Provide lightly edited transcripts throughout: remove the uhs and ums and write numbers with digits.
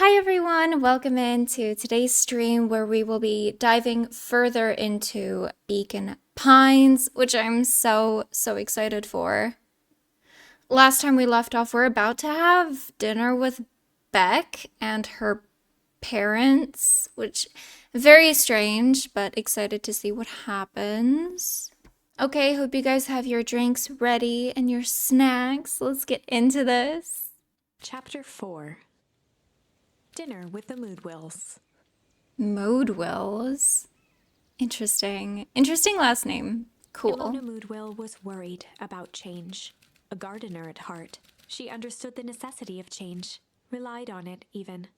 Hi everyone, welcome into today's stream where we will be diving further into Beacon Pines, which I'm so excited for. Last time we left off, we're about to have dinner with Beck and her parents, which very strange, but excited to see what happens. Okay, hope you guys have your drinks ready and your snacks. Let's get into this. Chapter 4. Dinner with the Moodwills. Moodwills? Interesting. Interesting last name. Cool. Ilona Moodwill was worried about change. A gardener at heart, she understood the necessity of change, relied on it even.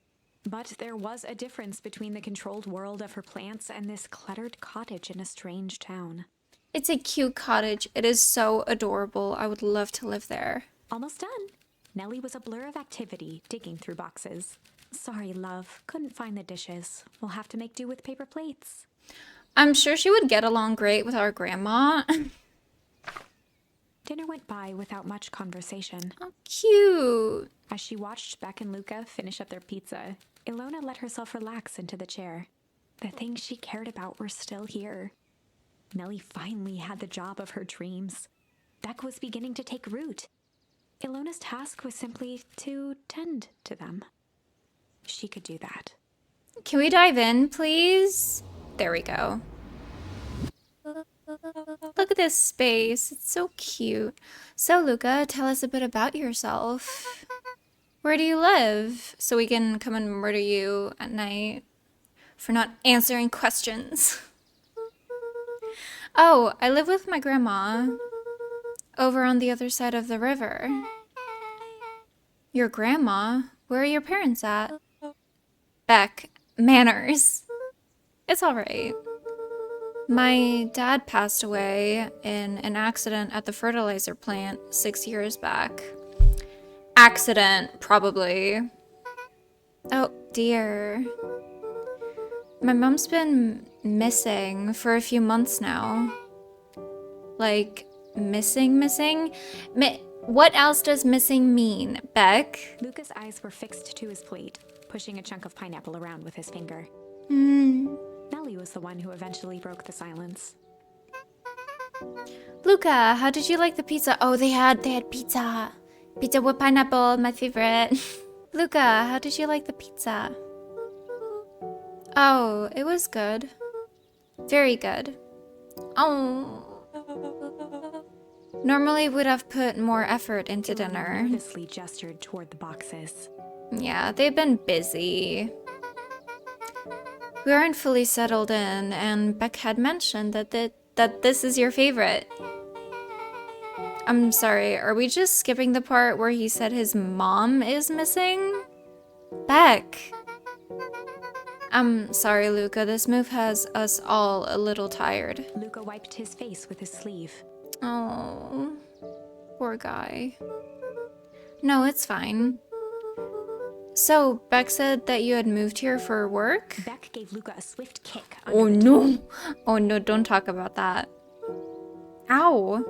But there was a difference between the controlled world of her plants and this cluttered cottage in a strange town. It's a cute cottage. It is so adorable. I would love to live there. Almost done. Nellie was a blur of activity, digging through boxes. Sorry, love. Couldn't find the dishes. We'll have to make do with paper plates. I'm sure she would get along great with our grandma. Dinner went by without much conversation. Oh, cute. As she watched Beck and Luca finish up their pizza, Ilona let herself relax into the chair. The things she cared about were still here. Nellie finally had the job of her dreams. Beck was beginning to take root. Ilona's task was simply to tend to them. She could do that. Can we dive in, please? There we go. Look at this space. It's so cute. So, Luca, tell us a bit about yourself. Where do you live? So we can come and murder you at night for not answering questions. Oh, I live with my grandma over on the other side of the river. Your grandma? Where are your parents at? Beck, manners. It's all right. My dad passed away in an accident at the fertilizer plant 6 years back. Accident, probably. Oh, dear. My mom's been missing for a few months now. Like, missing? What else does missing mean, Beck? Luca's eyes were fixed to his plate, pushing a chunk of pineapple around with his finger. Nellie was the one who eventually broke the silence. Luca, how did you like the pizza? Oh, they had pizza. Pizza with pineapple, my favorite. Luca, how did you like the pizza? Oh, it was good. Very good. Oh. Normally would have put more effort into dinner. Nervously gestured toward the boxes. Yeah, they've been busy. We aren't fully settled in, and Beck had mentioned that this is your favorite. I'm sorry, are we just skipping the part where he said his mom is missing? Beck. I'm sorry, Luca. This move has us all a little tired. Luca wiped his face with his sleeve. Oh, poor guy. No, it's fine. So, Beck said that you had moved here for work? Beck gave Luca a swift kick. Oh no. Oh no, don't talk about that. Ow.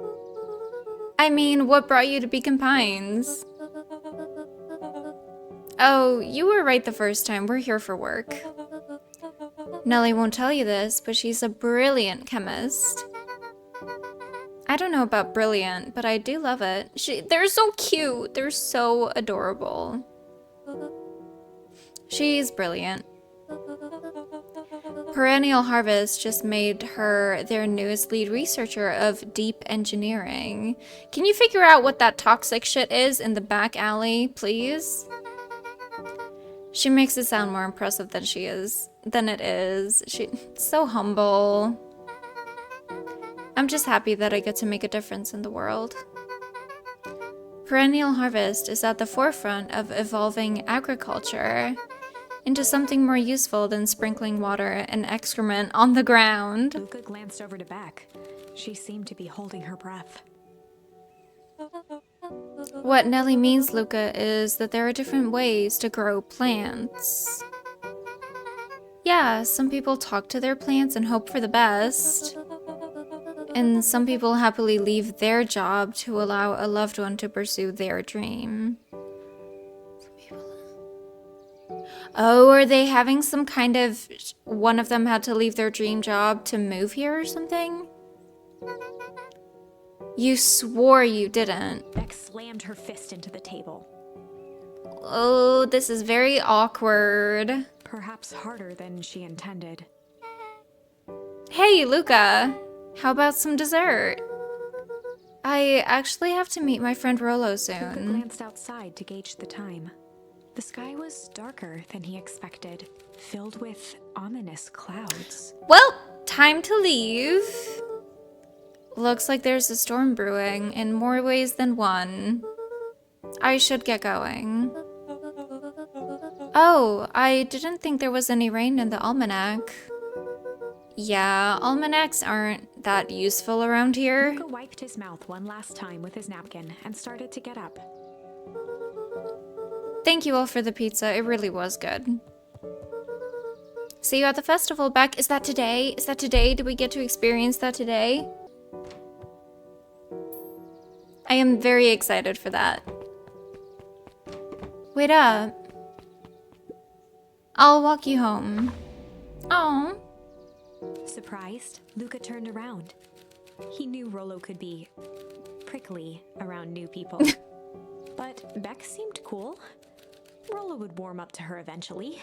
I mean, what brought you to Beacon Pines? Oh, you were right the first time. We're here for work. Nellie won't tell you this, but she's a brilliant chemist. I don't know about brilliant, but I do love it. They're so cute. They're so adorable. She's brilliant. Perennial Harvest just made her their newest lead researcher of deep engineering. Can you figure out what that toxic shit is in the back alley, please? She makes it sound more impressive than it is. She's so humble. I'm just happy that I get to make a difference in the world. Perennial Harvest is at the forefront of evolving agriculture into something more useful than sprinkling water and excrement on the ground. Luca glanced over to Beck. She seemed to be holding her breath. What Nellie means, Luca, is that there are different ways to grow plants. Yeah, some people talk to their plants and hope for the best. And some people happily leave their job to allow a loved one to pursue their dream. Some people... Oh, are they having some kind of... One of them had to leave their dream job to move here or something? You swore you didn't. Beck slammed her fist into the table. Oh, this is very awkward. Perhaps harder than she intended. Hey, Luca. How about some dessert? I actually have to meet my friend Rolo Luca soon. glanced outside to gauge the time. The sky was darker than he expected, filled with ominous clouds. Well, time to leave. Looks like there's a storm brewing in more ways than one. I should get going. Oh, I didn't think there was any rain in the almanac. Yeah, almanacs aren't that useful around here. Luca wiped his mouth one last time with his napkin and started to get up. Thank you all for the pizza. It really was good. See you at the festival, Beck. Is that today? Is that today? Do we get to experience that today? I am very excited for that. Wait up. I'll walk you home. Oh. Surprised, Luca turned around. He knew Rolo could be prickly around new people. But Beck seemed cool. Rolo would warm up to her eventually.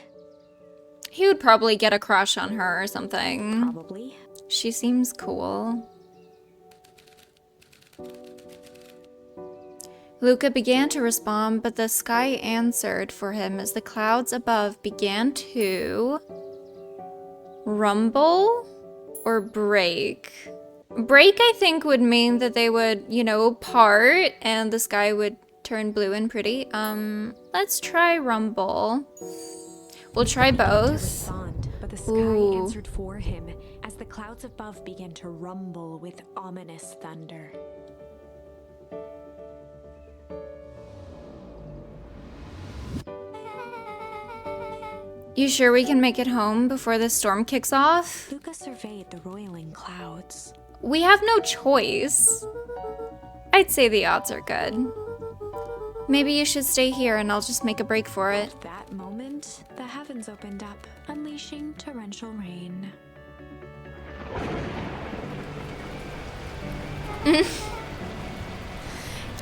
He would probably get a crush on her or something. Probably. She seems cool. Luca began to respond, but the sky answered for him as the clouds above began to rumble or break. Break, I think, would mean that they would, you know, part and the sky would turn blue and pretty. Let's try rumble. We'll try both. Respond, but the sky Ooh. answered for him as the clouds above began to rumble with ominous thunder. You sure we can make it home before the storm kicks off? Luca surveyed the roiling clouds. We have no choice. I'd say the odds are good. Maybe you should stay here and I'll just make a break for it. At that moment, the heavens opened up, unleashing torrential rain.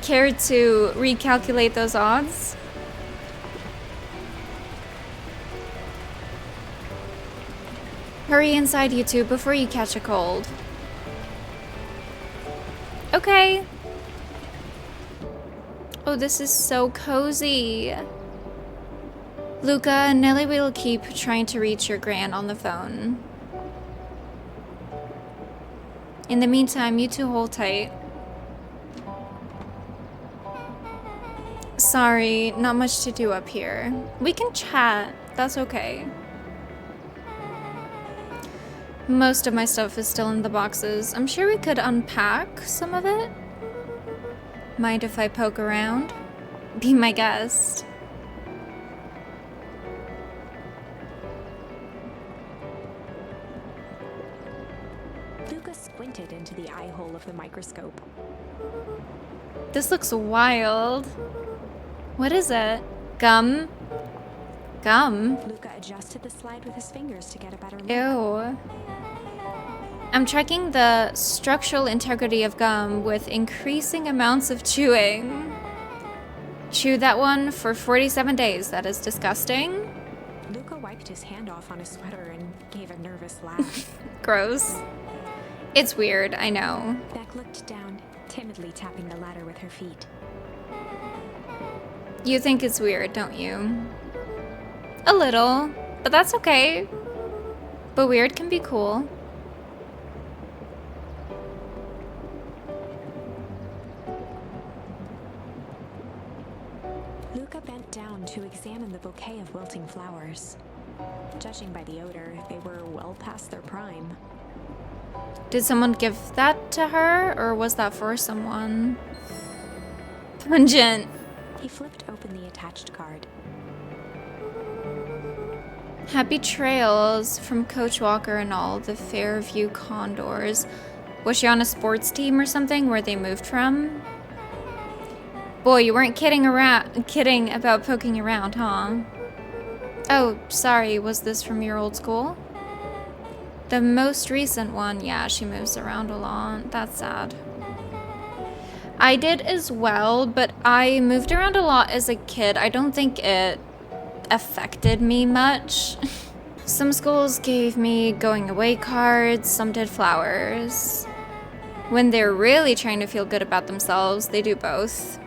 Care to recalculate those odds? Hurry inside, you two, before you catch a cold. Okay. Oh, this is so cozy. Luca and Nelly will keep trying to reach your gran on the phone. In the meantime, you two hold tight. Sorry, not much to do up here. We can chat. That's okay. Most of my stuff is still in the boxes. I'm sure we could unpack some of it. Mind if I poke around? Be my guest. Luca squinted into the eye hole of the microscope. This looks wild. What is it? Gum? Gum? Luca adjusted the slide with his fingers to get a better look. Ew. I'm checking the structural integrity of gum with increasing amounts of chewing. Chew that one for 47 days. That is disgusting. Luca wiped his hand off on his sweater and gave a nervous laugh. Gross. It's weird, I know. Beck looked down, timidly tapping the ladder with her feet. You think it's weird, don't you? A little, but that's okay. But weird can be cool. Luca bent down to examine the bouquet of wilting flowers. Judging by the odor, they were well past their prime. Did someone give that to her, or was that for someone? Pungent. He flipped open the attached card. Happy trails from Coach Walker and all the Fairview Condors. Was she on a sports team or something where they moved from? Boy, you weren't kidding about poking around, huh? Oh, sorry, was this from your old school? The most recent one, yeah, she moves around a lot. That's sad. I did as well, but I moved around a lot as a kid. I don't think it affected me much. Some schools gave me going away cards, some did flowers. When they're really trying to feel good about themselves, they do both.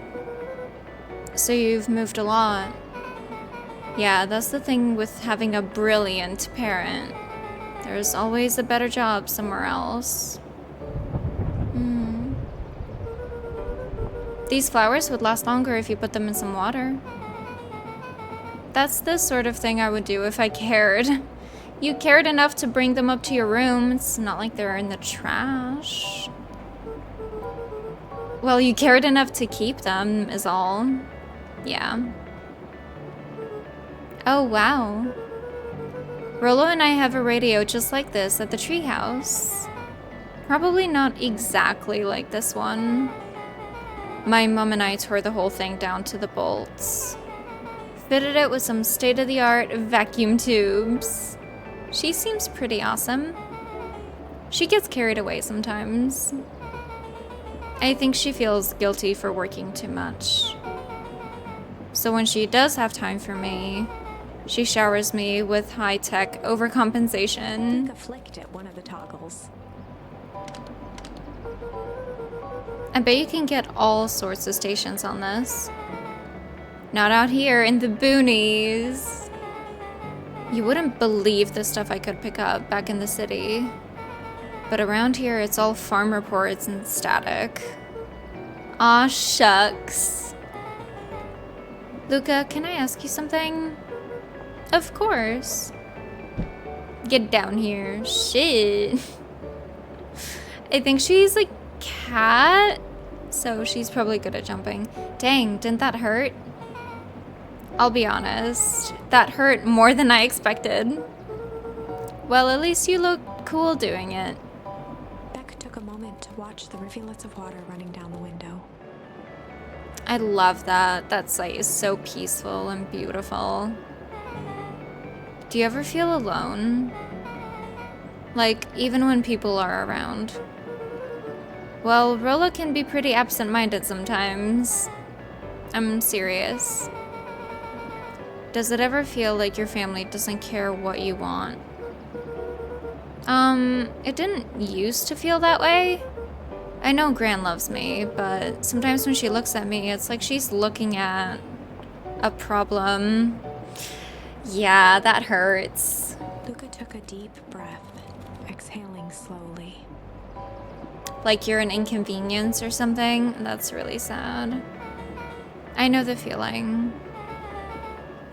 So you've moved a lot. Yeah, that's the thing with having a brilliant parent. There's always a better job somewhere else. These flowers would last longer if you put them in some water. That's the sort of thing I would do if I cared. You cared enough to bring them up to your room. It's not like they're in the trash. Well, you cared enough to keep them, is all. Yeah. Oh, wow. Rolo and I have a radio just like this at the treehouse. Probably not exactly like this one. My mom and I tore the whole thing down to the bolts. Fitted it with some state-of-the-art vacuum tubes. She seems pretty awesome. She gets carried away sometimes. I think she feels guilty for working too much. So when she does have time for me, she showers me with high-tech overcompensation. Luca flicked at one of the toggles. I bet you can get all sorts of stations on this. Not out here in the boonies. You wouldn't believe the stuff I could pick up back in the city. But around here, it's all farm reports and static. Aw, shucks. Luca, can I ask you something? Of course. Get down here. Shit. I think she's a cat, so she's probably good at jumping. Dang, didn't that hurt? I'll be honest, that hurt more than I expected. Well, at least you look cool doing it. Beck took a moment to watch the rivulets of water running down the window. I love that. That sight is so peaceful and beautiful. Do you ever feel alone? Like, even when people are around? Well, Rolla can be pretty absent-minded sometimes. I'm serious. Does it ever feel like your family doesn't care what you want? It didn't used to feel that way. I know Gran loves me, but sometimes when she looks at me, it's like she's looking at a problem. Yeah, that hurts. Luca took a deep breath, exhaling slowly. Like you're an inconvenience or something? That's really sad. I know the feeling.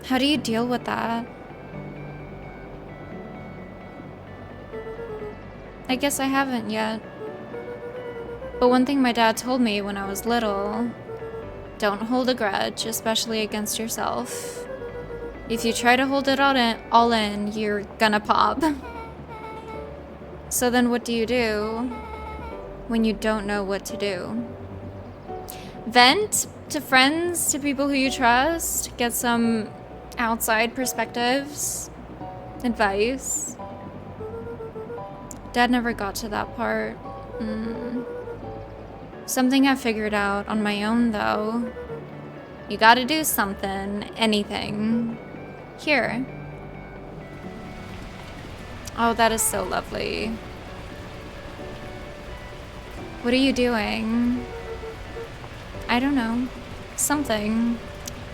How do you deal with that? I guess I haven't yet. But one thing my dad told me when I was little, don't hold a grudge, especially against yourself. If you try to hold it all in, you're gonna pop. So then what do you do when you don't know what to do? Vent to friends, to people who you trust, get some outside perspectives, advice. Dad never got to that part. Something I figured out on my own, though. You gotta do something, anything. Here. Oh, that is so lovely. What are you doing? I don't know. Something.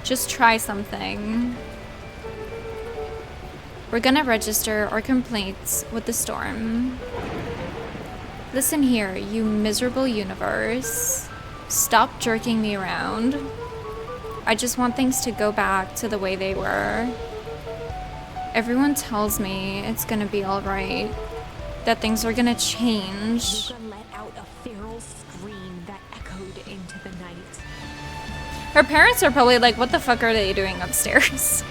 Just try something. We're gonna register our complaints with the storm. Listen here, you miserable universe. Stop jerking me around. I just want things to go back to the way they were. Everyone tells me it's gonna be alright. That things are gonna change. Luca let out a feral scream that echoed into the night. Her parents are probably like, what the fuck are they doing upstairs?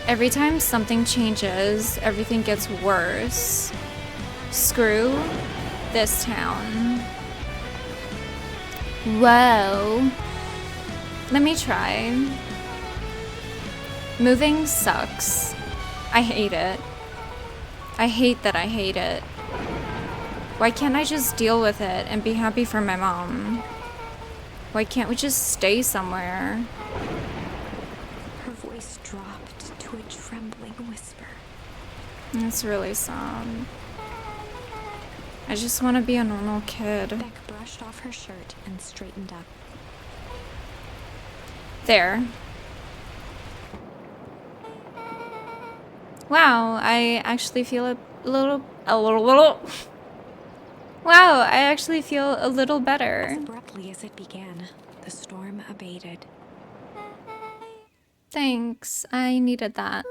Every time something changes, everything gets worse. Screw this town. Whoa. Let me try. Moving sucks. I hate it. I hate that I hate it. Why can't I just deal with it and be happy for my mom? Why can't we just stay somewhere? Her voice dropped to a trembling whisper. That's really sad. I just want to be a normal kid. Beck brushed off her shirt and straightened up. There. Wow, I actually feel a little. Wow, I actually feel a little better. As abruptly as it began, the storm abated. Thanks, I needed that.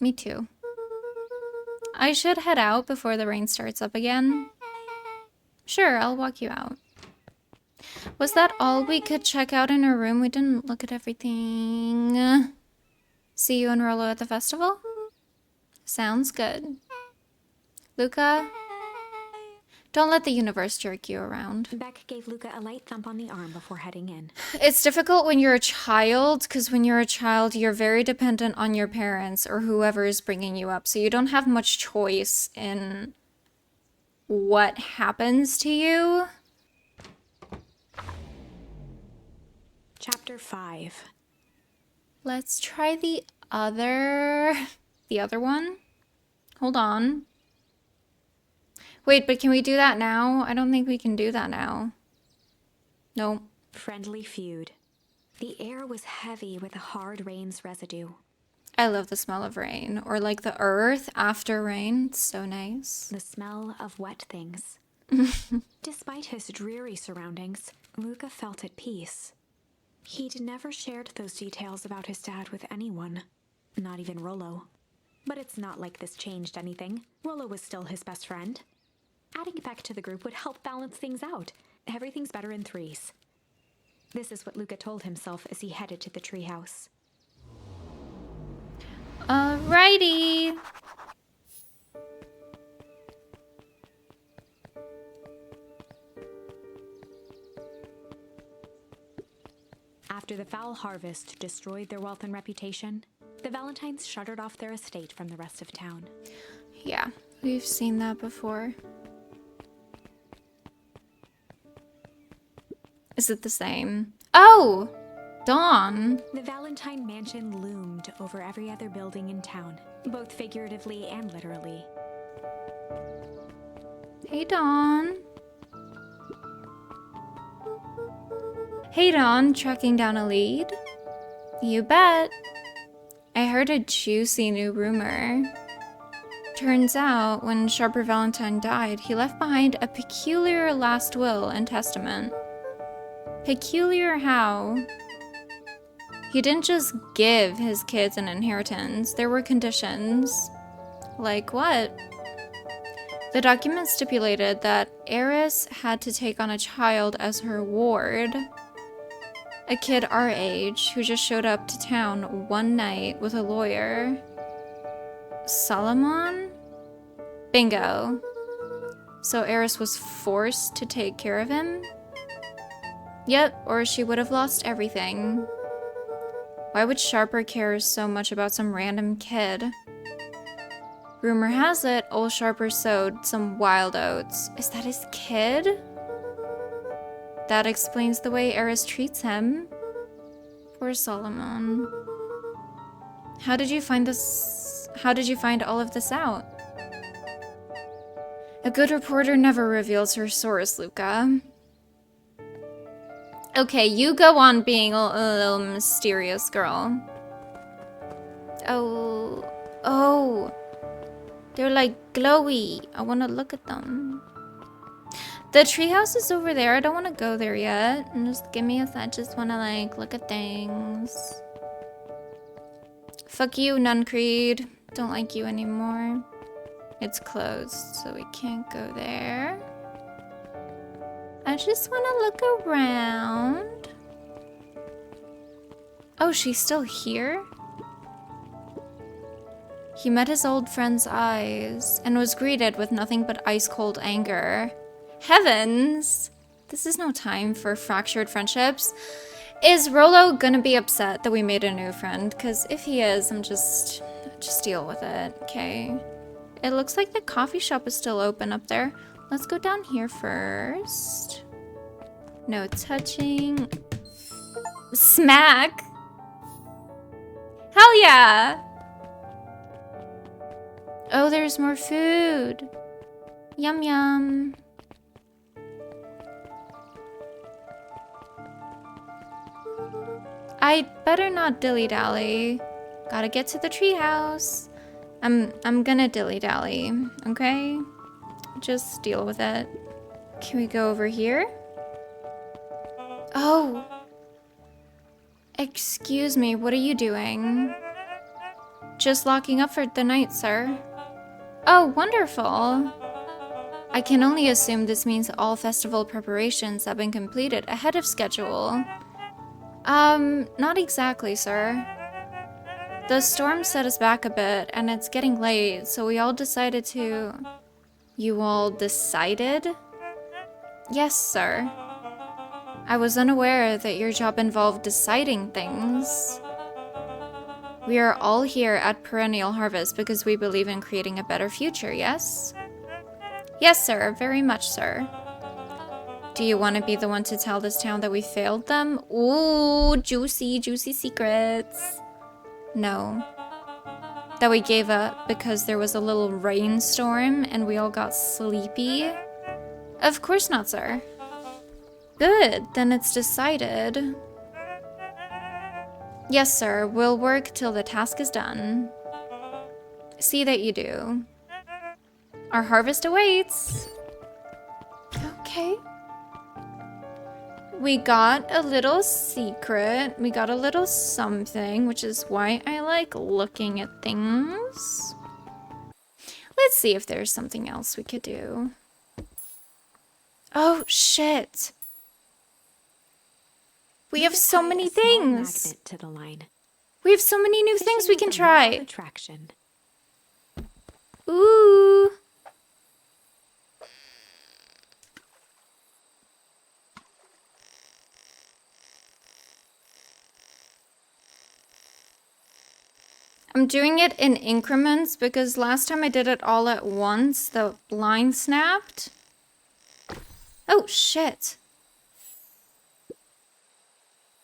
Me too. I should head out before the rain starts up again. Sure, I'll walk you out. Was that all we could check out in her room? We didn't look at everything. See you and Rollo at the festival? Sounds good. Luca, don't let the universe jerk you around. Beck gave Luca a light thump on the arm before heading in. It's difficult when you're a child, because when you're a child, you're very dependent on your parents or whoever is bringing you up. So you don't have much choice in what happens to you. Chapter 5. Let's try the other one. Hold on. Wait, but can we do that now? I don't think we can do that now. No. Friendly feud. The air was heavy with the hard rain's residue. I love the smell of rain, or like the earth after rain. It's so nice. The smell of wet things. Despite his dreary surroundings, Luca felt at peace. He'd never shared those details about his dad with anyone, not even Rollo. But it's not like this changed anything. Rollo was still his best friend. Adding Beck to the group would help balance things out. Everything's better in threes. This is what Luca told himself as he headed to the treehouse. Alrighty. After the foul harvest destroyed their wealth and reputation, the Valentines shuttered off their estate from the rest of town. Yeah, we've seen that before. Is it the same? Oh! Dawn! The Valentine mansion loomed over every other building in town, both figuratively and literally. Hey, Dawn. Hey, Dawn, tracking down a lead? You bet. I heard a juicy new rumor. Turns out, when Sharper Valentine died, he left behind a peculiar last will and testament. Peculiar how? He didn't just give his kids an inheritance. There were conditions. Like what? The document stipulated that Eris had to take on a child as her ward. A kid our age who just showed up to town one night with a lawyer. Solomon? Bingo. So Eris was forced to take care of him? Yep, or she would have lost everything. Why would Sharper care so much about some random kid? Rumor has it, old Sharper sowed some wild oats. Is that his kid? That explains the way Eris treats him. Poor Solomon. How did you find this? How did you find all of this out? A good reporter never reveals her source, Luca. Okay, you go on being a little mysterious girl. Oh. They're like glowy. I want to look at them. The treehouse is over there. I don't want to go there yet. And just give me a sec. I just want to like look at things. Fuck you, Nun Creed. Don't like you anymore. It's closed, so we can't go there. I just want to look around. Oh, she's still here? He met his old friend's eyes and was greeted with nothing but ice-cold anger. Heavens! This is no time for fractured friendships. Is Rolo gonna be upset that we made a new friend? Because if he is, I'm just deal with it, okay? It looks like the coffee shop is still open up there. Let's go down here first. No touching. Smack! Hell yeah! Oh, there's more food. Yum yum. I better not dilly-dally. Gotta get to the treehouse. I'm gonna dilly-dally, okay? Just deal with it. Can we go over here? Oh. Excuse me, what are you doing? Just locking up for the night, sir. Oh, wonderful. I can only assume this means all festival preparations have been completed ahead of schedule. Not exactly, sir. The storm set us back a bit, and it's getting late, so we all decided to... You all decided? Yes, sir. I was unaware that your job involved deciding things. We are all here at Perennial Harvest because we believe in creating a better future, yes? Yes, sir. Very much, sir. Do you want to be the one to tell this town that we failed them? Ooh, juicy, juicy secrets. No. That we gave up because there was a little rainstorm and we all got sleepy? Of course not, sir. Good, then it's decided. Yes, sir. We'll work till the task is done. See that you do. Our harvest awaits. Okay. We got a little secret. We got a little something, which is why I like looking at things. Let's see if there's something else we could do. Oh, shit. We have so many things. Magnet to the line. We have so many new things we can try. Attraction. Ooh. I'm doing it in increments because last time I did it all at once, the line snapped. Oh, shit.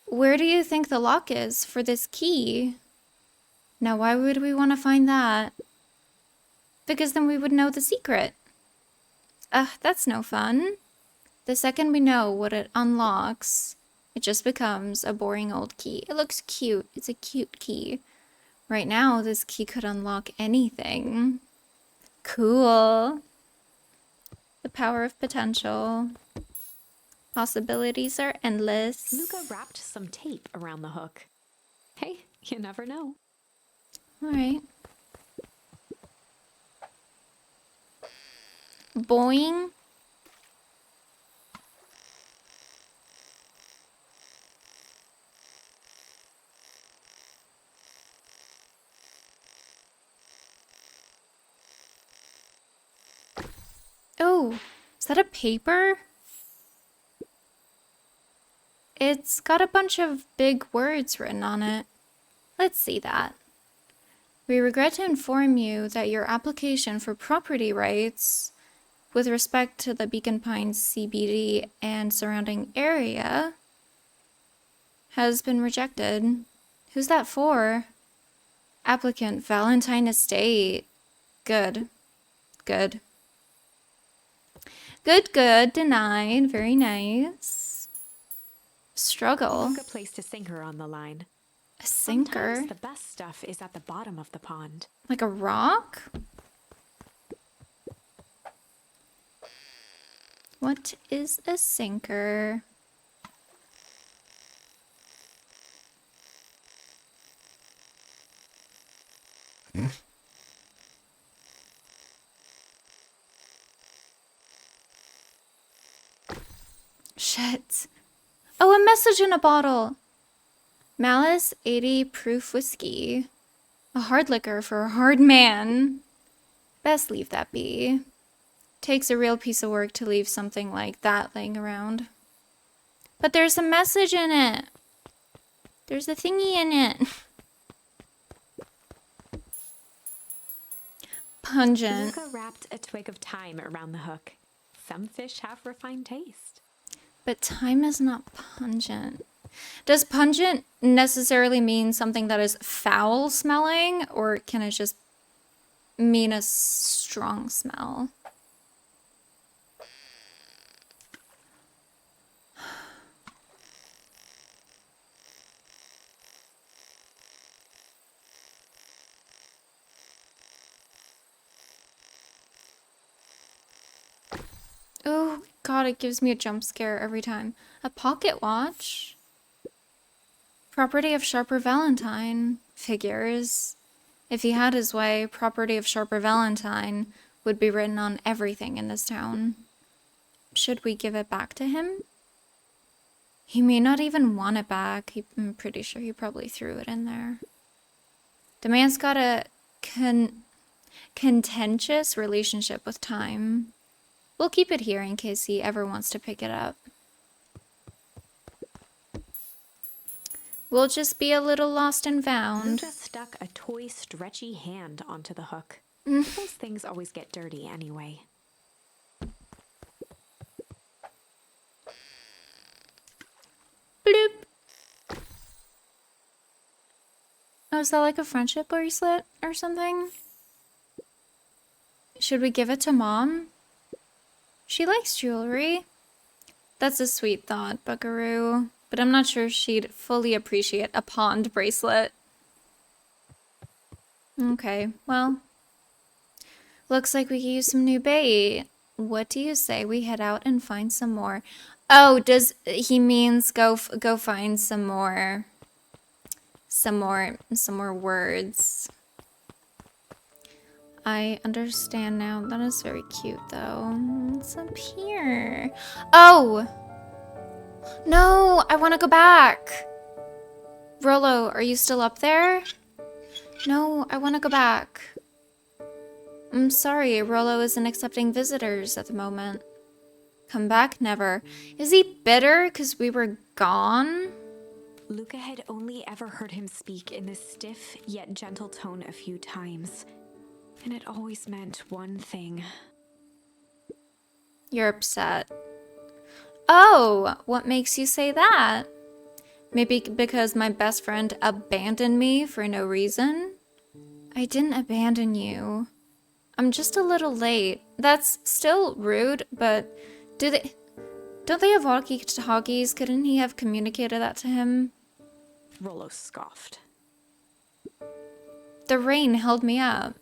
Where do you think the lock is for this key? Now, why would we want to find that? Because then we would know the secret. Ugh, that's no fun. The second we know what it unlocks, it just becomes a boring old key. It looks cute. It's a cute key. Right now, this key could unlock anything. Cool. The power of potential. Possibilities are endless. Luca wrapped some tape around the hook. Hey, you never know. All right. Boing. Oh, is that a paper? It's got a bunch of big words written on it. Let's see that. We regret to inform you that your application for property rights with respect to the Beacon Pines CBD and surrounding area has been rejected. Who's that for? Applicant Valentine Estate. Good. Good. Good, good. Denied. Very nice. Struggle. Luca placed a sinker on the line. A sinker? Sometimes the best stuff is at the bottom of the pond. Like a rock? What is a sinker? Shit. Oh, a message in a bottle. Malice 80 proof whiskey. A hard liquor for a hard man. Best leave that be. Takes a real piece of work to leave something like that laying around. But there's a message in it. There's a thingy in it. Pungent. Luca wrapped a twig of thyme around the hook. Some fish have refined taste. But thyme is not pungent. Does pungent necessarily mean something that is foul smelling, or can it just mean a strong smell? Oh god, it gives me a jump scare every time. A pocket watch? Property of Sharper Valentine. Figures. If he had his way, property of Sharper Valentine would be written on everything in this town. Should we give it back to him? He may not even want it back. I'm pretty sure he probably threw it in there. The man's got a contentious relationship with time. We'll keep it here in case he ever wants to pick it up. We'll just be a little lost and found. Luca stuck a toy stretchy hand onto the hook. Those things always get dirty anyway. Bloop. Oh, is that like a friendship bracelet or something? Should we give it to Mom? She likes jewelry. That's a sweet thought, Buckaroo. But I'm not sure she'd fully appreciate a pond bracelet. Okay, well. Looks like we could use some new bait. What do you say we head out and find some more? Oh, does he means go find some more words. I understand now. That is very cute though. It's up here. Oh! No, I want to go back. Rollo, are you still up there? No, I want to go back. I'm sorry, Rollo isn't accepting visitors at the moment. Come back? Never. Is he bitter because we were gone? Luca had only ever heard him speak in this stiff yet gentle tone a few times. And it always meant one thing. You're upset. Oh, what makes you say that? Maybe because my best friend abandoned me for no reason? I didn't abandon you. I'm just a little late. That's still rude, but don't they have walkie-talkies? Couldn't he have communicated that to him? Rollo scoffed. The rain held me up.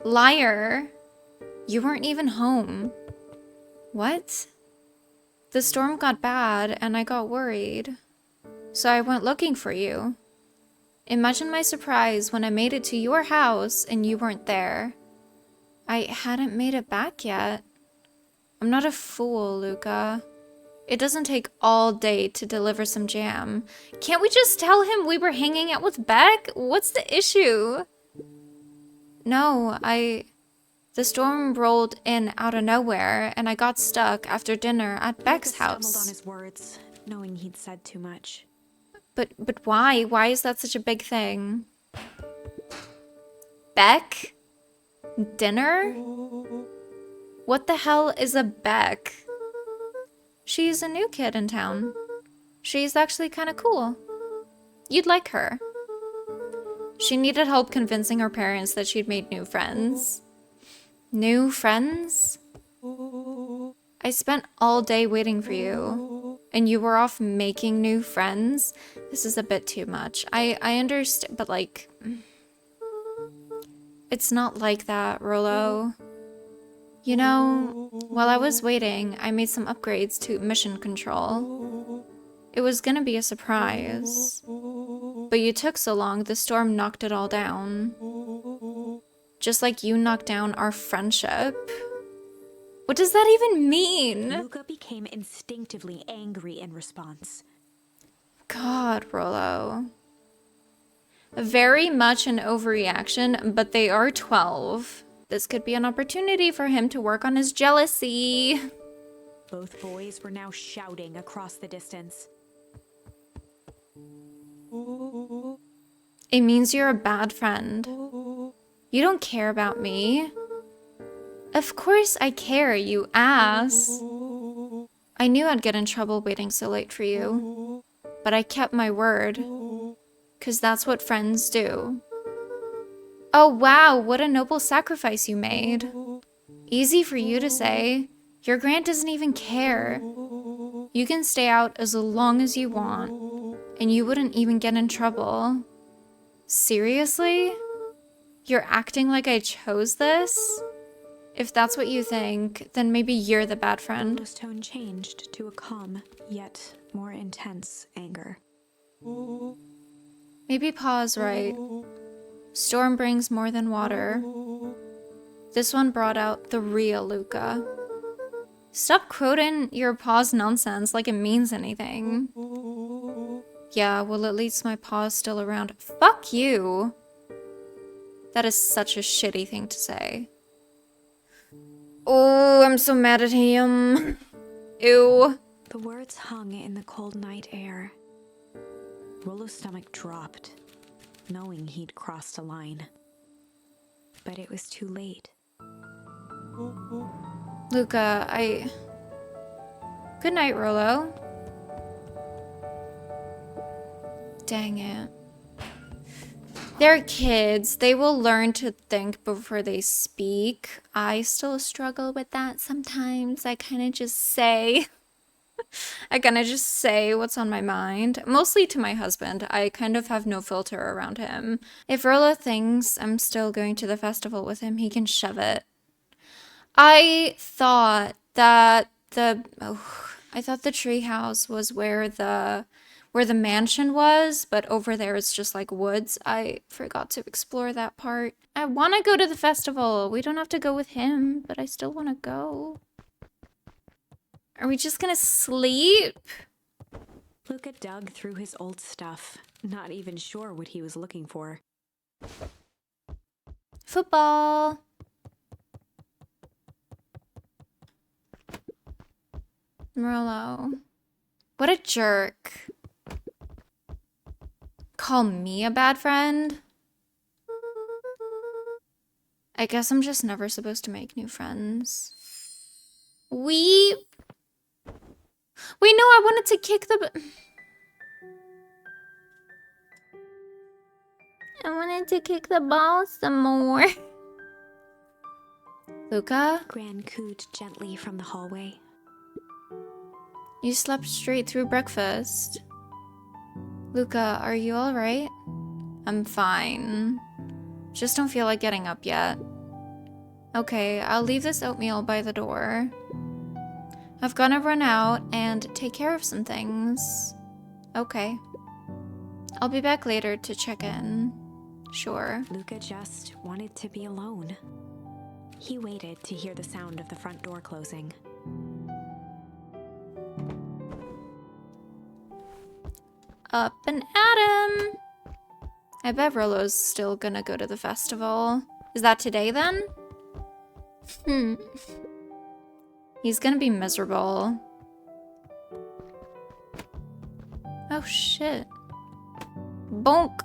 Liar. You weren't even home. What? The storm got bad and I got worried. So I went looking for you. Imagine my surprise when I made it to your house and you weren't there. I hadn't made it back yet. I'm not a fool, Luca. It doesn't take all day to deliver some jam. Can't we just tell him we were hanging out with Beck? What's the issue? No, the storm rolled in out of nowhere, and I got stuck after dinner at Beck's Luca house. stumbled on his words, knowing he'd said too much. But why? Why is that such a big thing? Beck? Dinner? What the hell is a Beck? She's a new kid in town. She's actually kind of cool. You'd like her. She needed help convincing her parents that she'd made new friends. New friends? I spent all day waiting for you, and you were off making new friends? This is a bit too much. I understand, but like... It's not like that, Rollo. You know, while I was waiting, I made some upgrades to mission control. It was gonna be a surprise. But you took so long, the storm knocked it all down. Just like you knocked down our friendship. What does that even mean? Luca became instinctively angry in response. God, Rollo. Very much an overreaction, but they are 12. This could be an opportunity for him to work on his jealousy. Both boys were now shouting across the distance. It means you're a bad friend. You don't care about me. Of course I care, you ass. I knew I'd get in trouble waiting so late for you, but I kept my word, 'cause that's what friends do. Oh wow, what a noble sacrifice you made. Easy for you to say. Your Grant doesn't even care. You can stay out as long as you want, and you wouldn't even get in trouble. Seriously? You're acting like I chose this? If that's what you think, then maybe you're the bad friend. His tone changed to a calm, yet more intense anger. Maybe Pa's right. Storm brings more than water. This one brought out the real Luca. Stop quoting your Pa's nonsense like it means anything. Yeah, well, at least my Pa's still around. Fuck you! That is such a shitty thing to say. Oh, I'm so mad at him. Ew. The words hung in the cold night air. Rollo's stomach dropped, knowing he'd crossed a line. But it was too late. Luca, Good night, Rollo. Dang it. They're kids. They will learn to think before they speak. I still struggle with that sometimes. I kind of just say what's on my mind. Mostly to my husband. I kind of have no filter around him. If Rollo thinks I'm still going to the festival with him, he can shove it. I thought that the treehouse was where the mansion was, but over there it's just like woods. I forgot to explore that part. I want to go to the festival. We don't have to go with him, but I still want to go. Are we just gonna sleep? Luca dug through his old stuff, not even sure what he was looking for. Football. Merlot. What a jerk. Call me a bad friend? I guess I'm just never supposed to make new friends. Wait, no, I wanted to kick the... I wanted to kick the ball some more. Luca? Gran cooed gently from the hallway. You slept straight through breakfast. Luca, are you alright? I'm fine. Just don't feel like getting up yet. Okay, I'll leave this oatmeal by the door. I've gotta run out and take care of some things. Okay. I'll be back later to check in. Sure. Luca just wanted to be alone. He waited to hear the sound of the front door closing. Up and at him! I bet Rollo's still gonna go to the festival. Is that today then? He's gonna be miserable. Oh shit. Bonk!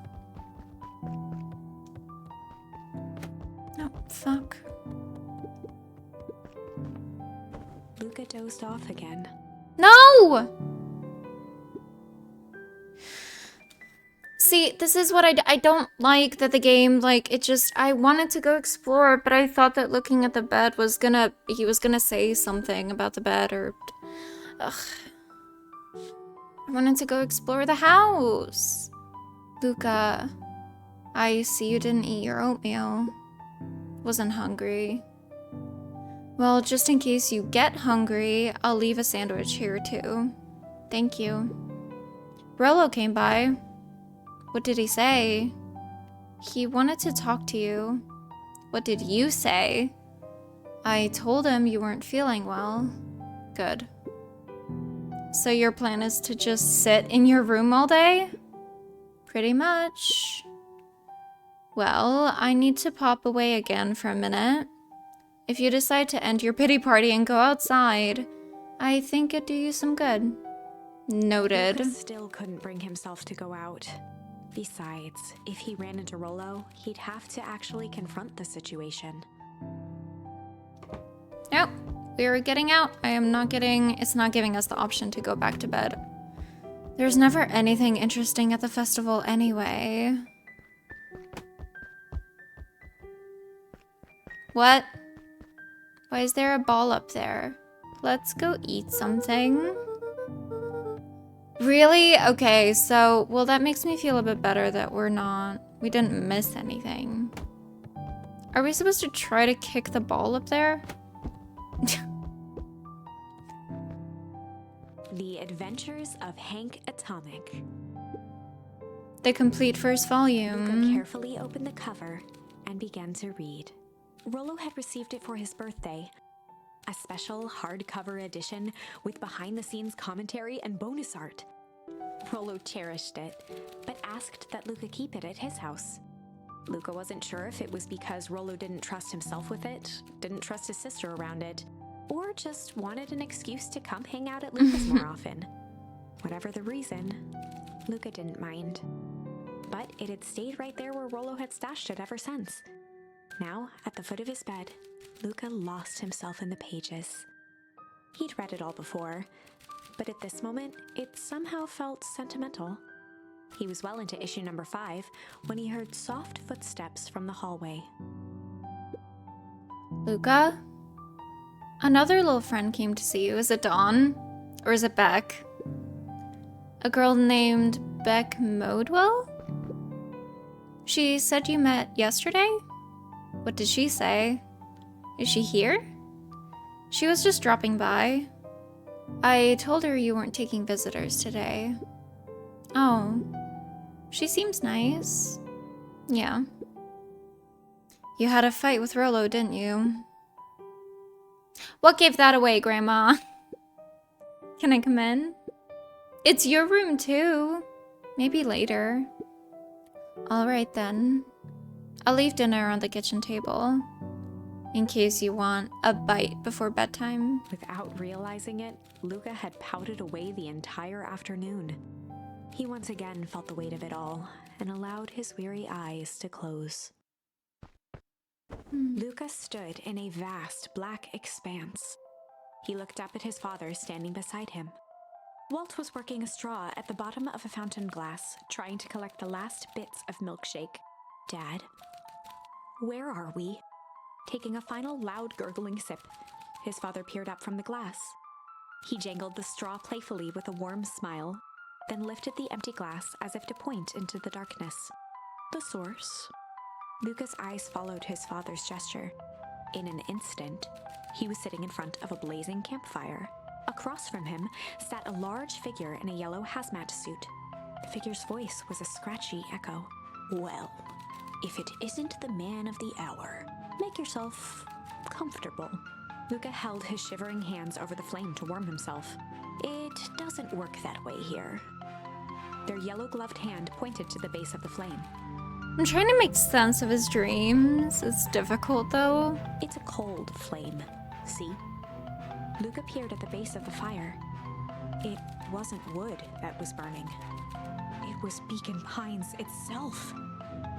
Oh, fuck. Luca dozed off again. No! See, this is what I don't like, that the game, like, it just, I wanted to go explore, but I thought that looking at the bed was he was gonna say something about the bed, or, ugh. I wanted to go explore the house. Luca, I see you didn't eat your oatmeal. Wasn't hungry. Well, just in case you get hungry, I'll leave a sandwich here too. Thank you. Rollo came by. What did he say? He wanted to talk to you. What did you say? I told him you weren't feeling well. Good. So your plan is to just sit in your room all day? Pretty much. Well, I need to pop away again for a minute. If you decide to end your pity party and go outside, I think it'd do you some good. Noted. Luca still couldn't bring himself to go out. Besides, if he ran into Rollo, he'd have to actually confront the situation. Nope. We are getting out. It's not giving us the option to go back to bed. There's never anything interesting at the festival anyway. What? Why is there a ball up there? Let's go eat something. Really? Okay, so, well, that makes me feel a bit better that we didn't miss anything. Are we supposed to try to kick the ball up there? The Adventures of Hank Atomic. The complete first Luca volume. carefully opened the cover and began to read. Rollo had received it for his birthday. A special hardcover edition with behind-the-scenes commentary and bonus art. Rollo cherished it, but asked that Luca keep it at his house. Luca wasn't sure if it was because Rollo didn't trust himself with it, didn't trust his sister around it, or just wanted an excuse to come hang out at Luca's more often. Whatever the reason, Luca didn't mind. But it had stayed right there where Rollo had stashed it ever since. Now, at the foot of his bed, Luca lost himself in the pages. He'd read it all before, but at this moment, it somehow felt sentimental. He was well into issue number 5 when he heard soft footsteps from the hallway. Luca? Another little friend came to see you. Is it Dawn? Or is it Beck? A girl named Beck Modwell? She said you met yesterday? What did she say? Is she here? She was just dropping by. I told her you weren't taking visitors today. Oh. She seems nice. Yeah. You had a fight with Rollo, didn't you? What gave that away, Grandma? Can I come in? It's your room, too. Maybe later. Alright then. I'll leave dinner on the kitchen table. In case you want a bite before bedtime. Without realizing it, Luca had pouted away the entire afternoon. He once again felt the weight of it all and allowed his weary eyes to close. Luca stood in a vast black expanse. He looked up at his father standing beside him. Walt was working a straw at the bottom of a fountain glass, trying to collect the last bits of milkshake. Dad, where are we? Taking a final loud gurgling sip, his father peered up from the glass. He jangled the straw playfully with a warm smile, then lifted the empty glass as if to point into the darkness. The source? Luca's eyes followed his father's gesture. In an instant, he was sitting in front of a blazing campfire. Across from him sat a large figure in a yellow hazmat suit. The figure's voice was a scratchy echo. Well, if it isn't the man of the hour, make yourself comfortable. Luca held his shivering hands over the flame to warm himself. It doesn't work that way here. Their yellow-gloved hand pointed to the base of the flame. I'm trying to make sense of his dreams. It's difficult, though. It's a cold flame, see? Luca peered at the base of the fire. It wasn't wood that was burning. It was Beacon Pines itself.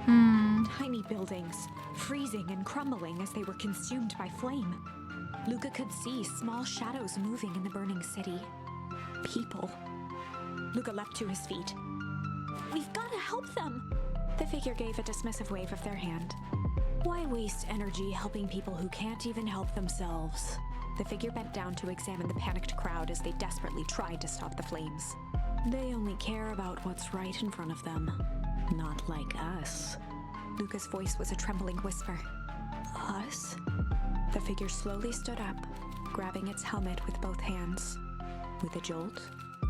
Tiny buildings, freezing and crumbling as they were consumed by flame. Luca could see small shadows moving in the burning city. People. Luca leapt to his feet. We've got to help them! The figure gave a dismissive wave of their hand. Why waste energy helping people who can't even help themselves? The figure bent down to examine the panicked crowd as they desperately tried to stop the flames. They only care about what's right in front of them. Not like us. Luca's voice was a trembling whisper. Us? The figure slowly stood up, grabbing its helmet with both hands. With a jolt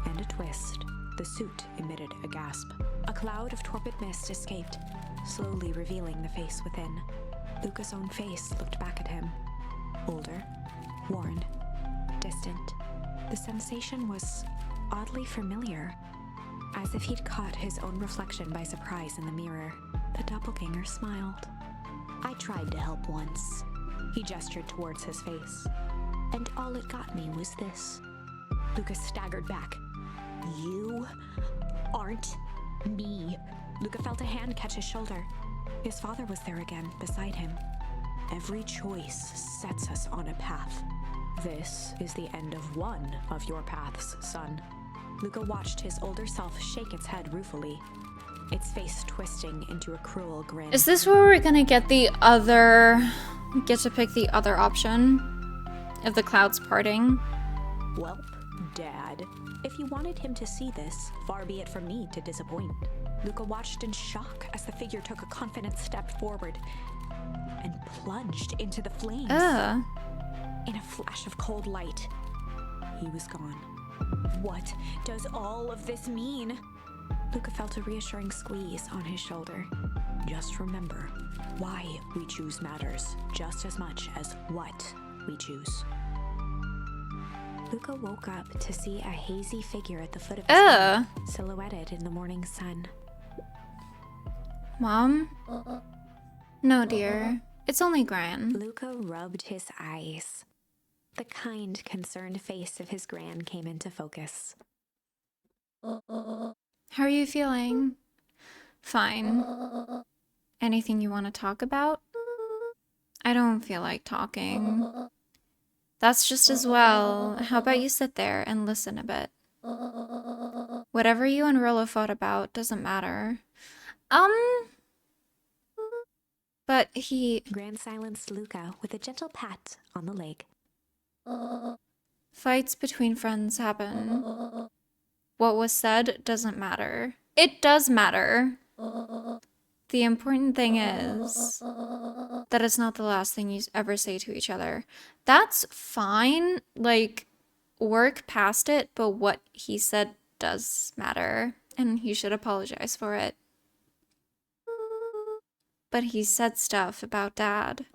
and a twist, the suit emitted a gasp. A cloud of torpid mist escaped, slowly revealing the face within. Luca's own face looked back at him. Older, worn, distant. The sensation was oddly familiar, as if he'd caught his own reflection by surprise in the mirror. The doppelganger smiled. I tried to help once. He gestured towards his face. And all it got me was this. Lucas staggered back. You aren't me. Luca felt a hand catch his shoulder. His father was there again, beside him. Every choice sets us on a path. This is the end of one of your paths, son. Luca watched his older self shake its head ruefully, its face twisting into a cruel grin. Is this where we're gonna get to pick the other option of the clouds parting? Welp, Dad. If you wanted him to see this, far be it from me to disappoint. Luca watched in shock as the figure took a confident step forward and plunged into the flames. In a flash of cold light, he was gone. What does all of this mean? Luca felt a reassuring squeeze on his shoulder. Just remember, why we choose matters just as much as what we choose. Luca woke up to see a hazy figure at the foot of his bed, silhouetted in the morning sun. Mom? No, dear. It's only Gran. Luca rubbed his eyes. The kind, concerned face of his Gran came into focus. How are you feeling? Fine. Anything you want to talk about? I don't feel like talking. That's just as well. How about you sit there and listen a bit? Whatever you and Rolo fought about doesn't matter. But Gran silenced Luca with a gentle pat on the leg. Fights between friends happen. What was said doesn't matter. It does matter. The important thing is that it's not the last thing you ever say to each other. That's fine. Like, work past it, but what he said does matter. And he should apologize for it. But he said stuff about Dad.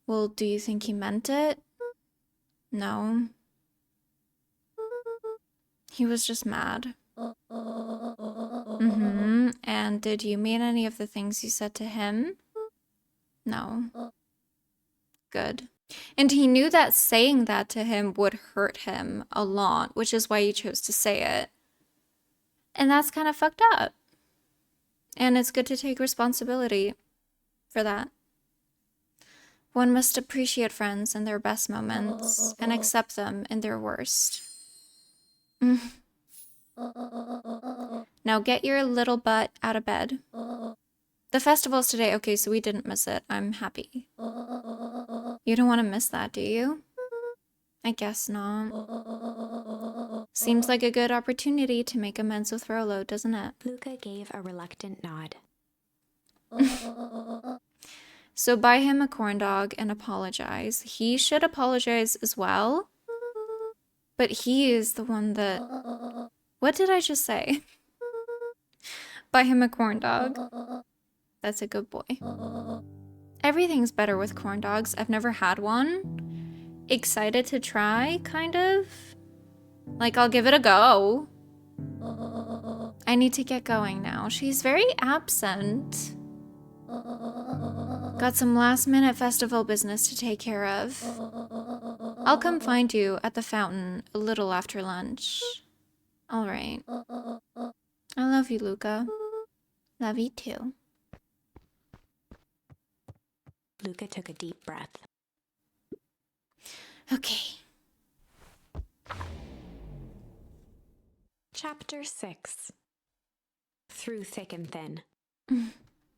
Well, do you think he meant it? No. He was just mad. And did you mean any of the things you said to him? No. Good. And he knew that saying that to him would hurt him a lot, which is why he chose to say it. And that's kind of fucked up. And it's good to take responsibility for that. One must appreciate friends in their best moments and accept them in their worst. Now get your little butt out of bed. The festival's today. Okay, so we didn't miss it. I'm happy. You don't want to miss that, do you? I guess not. Seems like a good opportunity to make amends with Rolo, doesn't it? Luca gave a reluctant nod. So buy him a corn dog and apologize. He should apologize as well. But he is the one that... What did I just say? Buy him a corn dog. That's a good boy. Everything's better with corn dogs. I've never had one. Excited to try, kind of. Like, I'll give it a go. I need to get going now. She's very absent. Got some last-minute festival business to take care of. I'll come find you at the fountain a little after lunch. All right. I love you, Luca. Love you too. Luca took a deep breath. Okay. Chapter 6. Through thick and thin.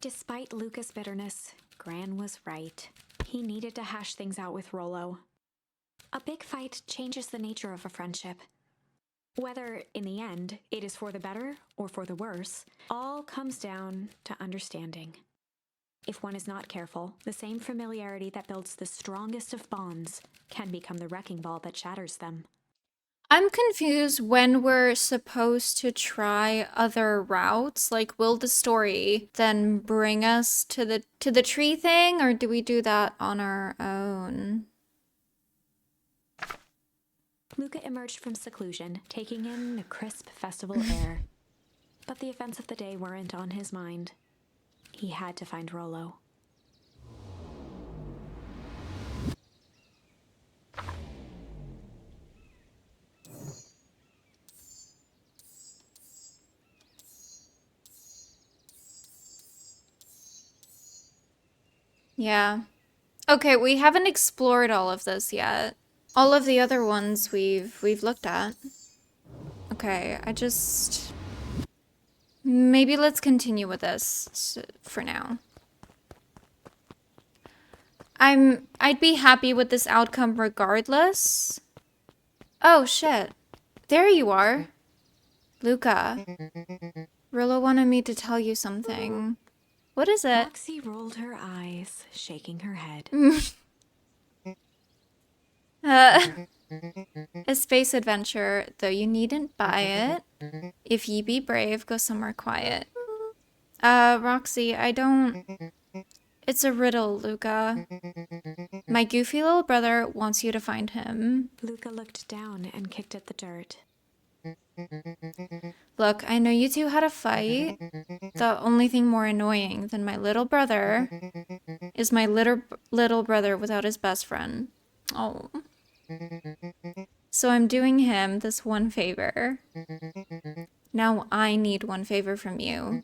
Despite Luca's bitterness, Gran was right. He needed to hash things out with Rolo. A big fight changes the nature of a friendship. Whether, in the end, it is for the better or for the worse, all comes down to understanding. If one is not careful, the same familiarity that builds the strongest of bonds can become the wrecking ball that shatters them. I'm confused when we're supposed to try other routes. Like, will the story then bring us to the tree thing, or do we do that on our own? Luca emerged from seclusion, taking in the crisp festival air. But the events of the day weren't on his mind. He had to find Rolo. Yeah. Okay, we haven't explored all of this yet. All of the other ones we've looked at. Okay, maybe let's continue with this for now. I'd be happy with this outcome regardless. Oh shit. There you are. Luca. Rilla wanted me to tell you something. What is it? Roxy rolled her eyes, shaking her head. A space adventure, though you needn't buy it. If ye be brave, go somewhere quiet. Roxy, I don't... It's a riddle, Luca. My goofy little brother wants you to find him. Luca looked down and kicked at the dirt. Look, I know you two had a fight. The only thing more annoying than my little brother is my little brother without his best friend. Oh. So I'm doing him this one favor. Now I need one favor from you.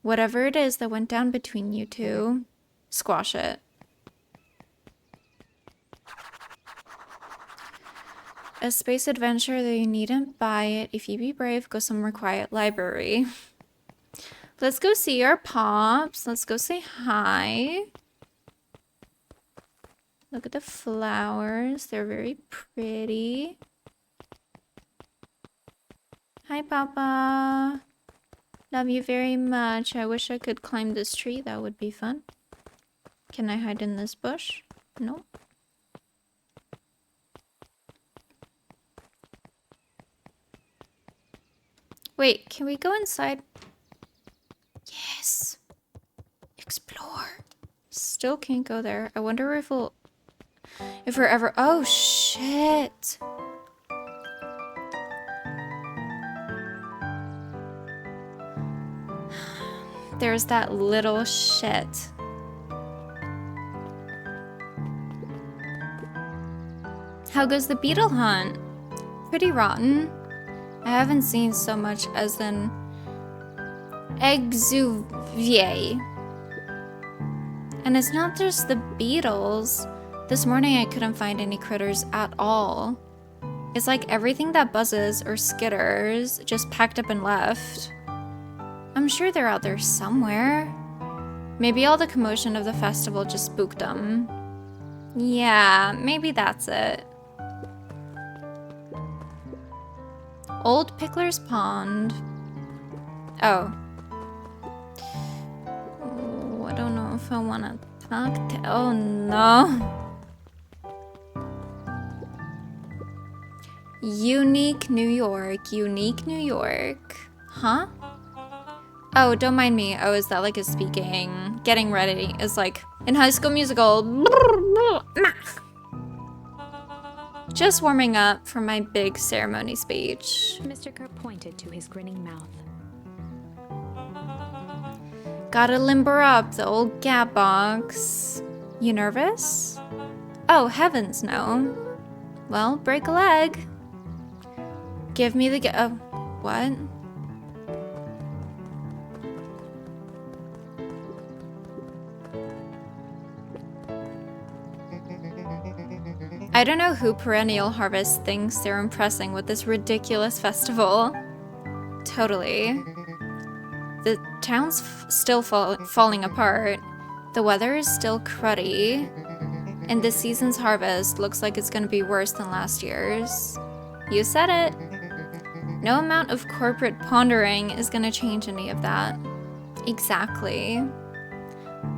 Whatever it is that went down between you two, squash it. A space adventure, though you needn't buy it. If you be brave, go somewhere quiet. Library. Let's go see our pops. Let's go say hi. Look at the flowers. They're very pretty. Hi, Papa. Love you very much. I wish I could climb this tree. That would be fun. Can I hide in this bush? No. Wait, can we go inside? Yes. Explore. Still can't go there. I wonder if we're ever... Oh, shit. There's that little shit. How goes the beetle hunt? Pretty rotten. I haven't seen so much as an exuvier. And it's not just the beetles. This morning I couldn't find any critters at all. It's like everything that buzzes or skitters just packed up and left. I'm sure they're out there somewhere. Maybe all the commotion of the festival just spooked them. Yeah, maybe that's it. Old Pickler's Pond. Oh. Oh, I don't know if I want to talk to... Oh, no. Unique New York. Unique New York. Huh? Oh, don't mind me. Oh, is that like a speaking? Getting ready is like in High School Musical. Just warming up for my big ceremony speech. Mr. Kerr pointed to his grinning mouth. Gotta limber up the old gap box. You nervous? Oh, heavens no. Well, break a leg. Give me the oh, what? I don't know who Perennial Harvest thinks they're impressing with this ridiculous festival. Totally. The town's still falling apart. The weather is still cruddy. And this season's harvest looks like it's gonna be worse than last year's. You said it. No amount of corporate pondering is gonna change any of that. Exactly.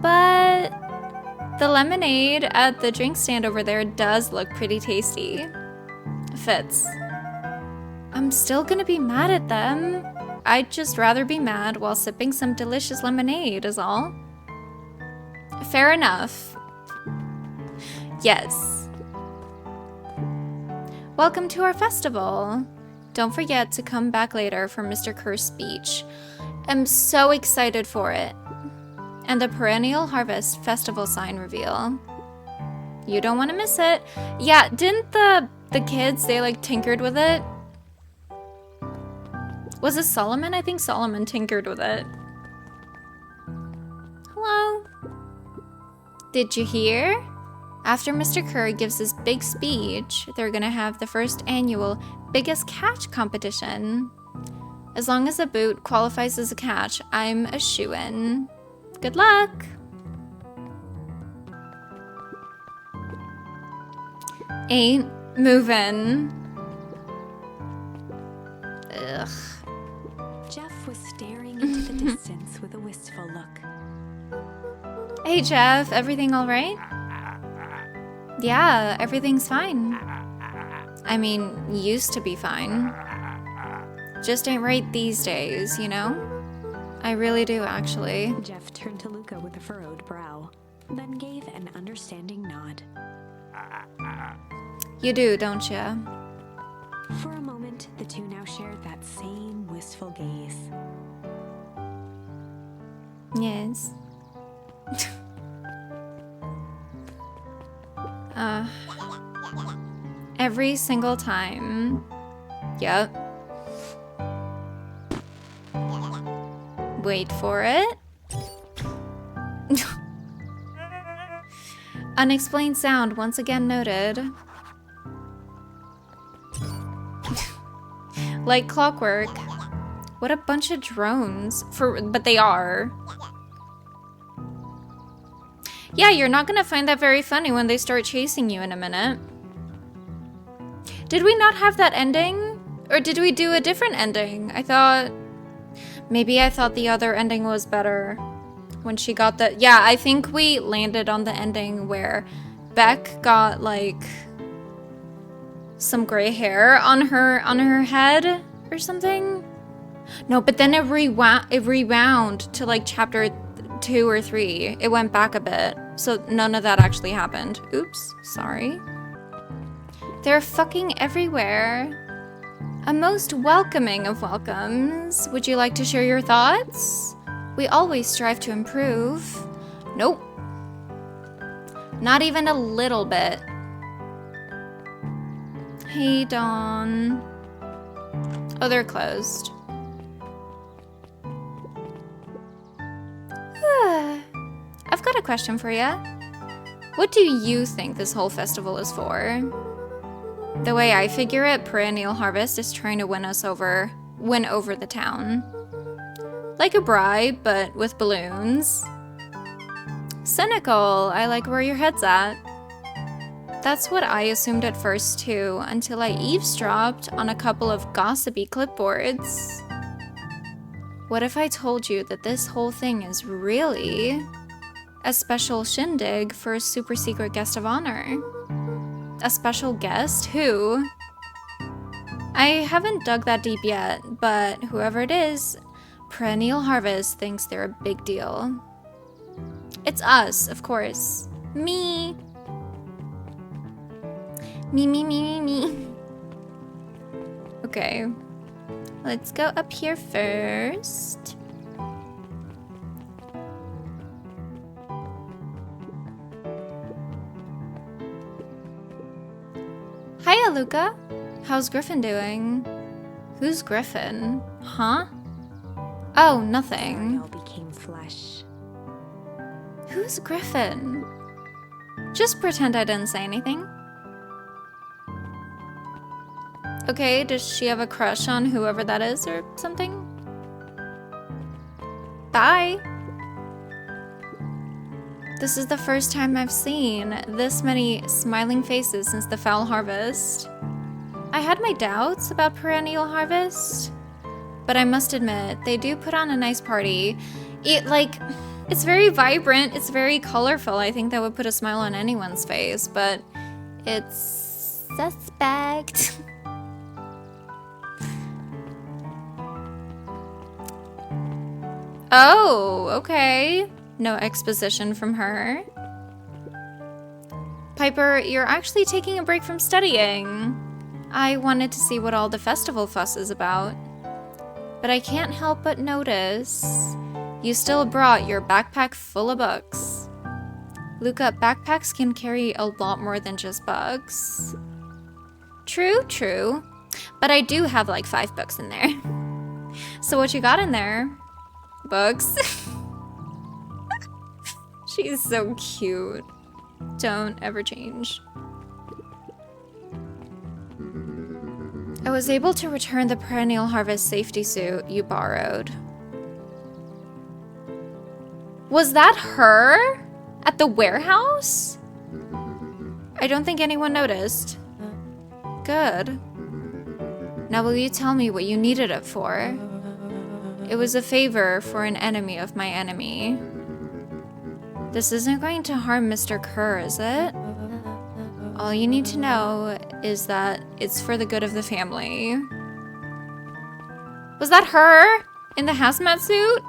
But the lemonade at the drink stand over there does look pretty tasty. Fits. I'm still gonna be mad at them. I'd just rather be mad while sipping some delicious lemonade is all. Fair enough. Yes. Welcome to our festival. Don't forget to come back later for Mr. Kerr's speech. I'm so excited for it. And the Perennial Harvest Festival sign reveal. You don't want to miss it. Yeah, didn't the kids, they like tinkered with it? Was it Solomon? I think Solomon tinkered with it. Hello? Did you hear? After Mr. Kerr gives his big speech, they're gonna have the first annual Biggest Catch competition. As long as a boot qualifies as a catch, I'm a shoo-in. Good luck! Ain't moving. Ugh. Jeff was staring into the distance with a wistful look. Hey Jeff, everything alright? Yeah, everything's fine. I mean, used to be fine. Just ain't right these days, you know? I really do, actually. Jeff turned to Luca with a furrowed brow, then gave an understanding nod. You do, don't ya? For a moment, the two now shared that same wistful gaze. Yes. Every single time. Yep. Wait for it. Unexplained sound once again noted. Like clockwork. What a bunch of drones. But they are. Yeah, you're not gonna find that very funny when they start chasing you in a minute. Did we not have that ending? Or did we do a different ending? Maybe I thought the other ending was better. When she got the... Yeah, I think we landed on the ending where Beck got, like, some gray hair on her head or something. No, but then it rewound to, like, chapter 2 or 3. It went back a bit. So none of that actually happened. Oops, sorry. They're fucking everywhere. A most welcoming of welcomes. Would you like to share your thoughts? We always strive to improve. Nope. Not even a little bit. Hey, Dawn. Oh, they're closed. I've got a question for you. What do you think this whole festival is for? The way I figure it, Perennial Harvest is trying to win over the town. Like a bride, but with balloons. Cynical, I like where your head's at. That's what I assumed at first too, until I eavesdropped on a couple of gossipy clipboards. What if I told you that this whole thing is really a special shindig for a super secret guest of honor? A special guest? Who? I haven't dug that deep yet, but whoever it is, Perennial Harvest thinks they're a big deal. It's us, of course. Me. Me. Okay. Let's go up here first. Hiya, Luca. How's Griffin doing? Who's Griffin? Huh? Oh, nothing. All became flesh. Who's Griffin? Just pretend I didn't say anything. Okay, does she have a crush on whoever that is or something? Bye. This is the first time I've seen this many smiling faces since the Foul Harvest. I had my doubts about Perennial Harvest, but I must admit, they do put on a nice party. It's very vibrant, it's very colorful. I think that would put a smile on anyone's face, but it's suspect. Oh, okay. No exposition from her. Piper, you're actually taking a break from studying. I wanted to see what all the festival fuss is about. But I can't help but notice you still brought your backpack full of books. Luca, backpacks can carry a lot more than just books. True. But I do have like 5 books in there. So what you got in there? Books. She's so cute. Don't ever change. I was able to return the perennial harvest safety suit you borrowed. Was that her? At the warehouse? I don't think anyone noticed. Good. Now will you tell me what you needed it for? It was a favor for an enemy of my enemy. This isn't going to harm Mr. Kerr, is it? All you need to know is that it's for the good of the family. Was that her? In the hazmat suit?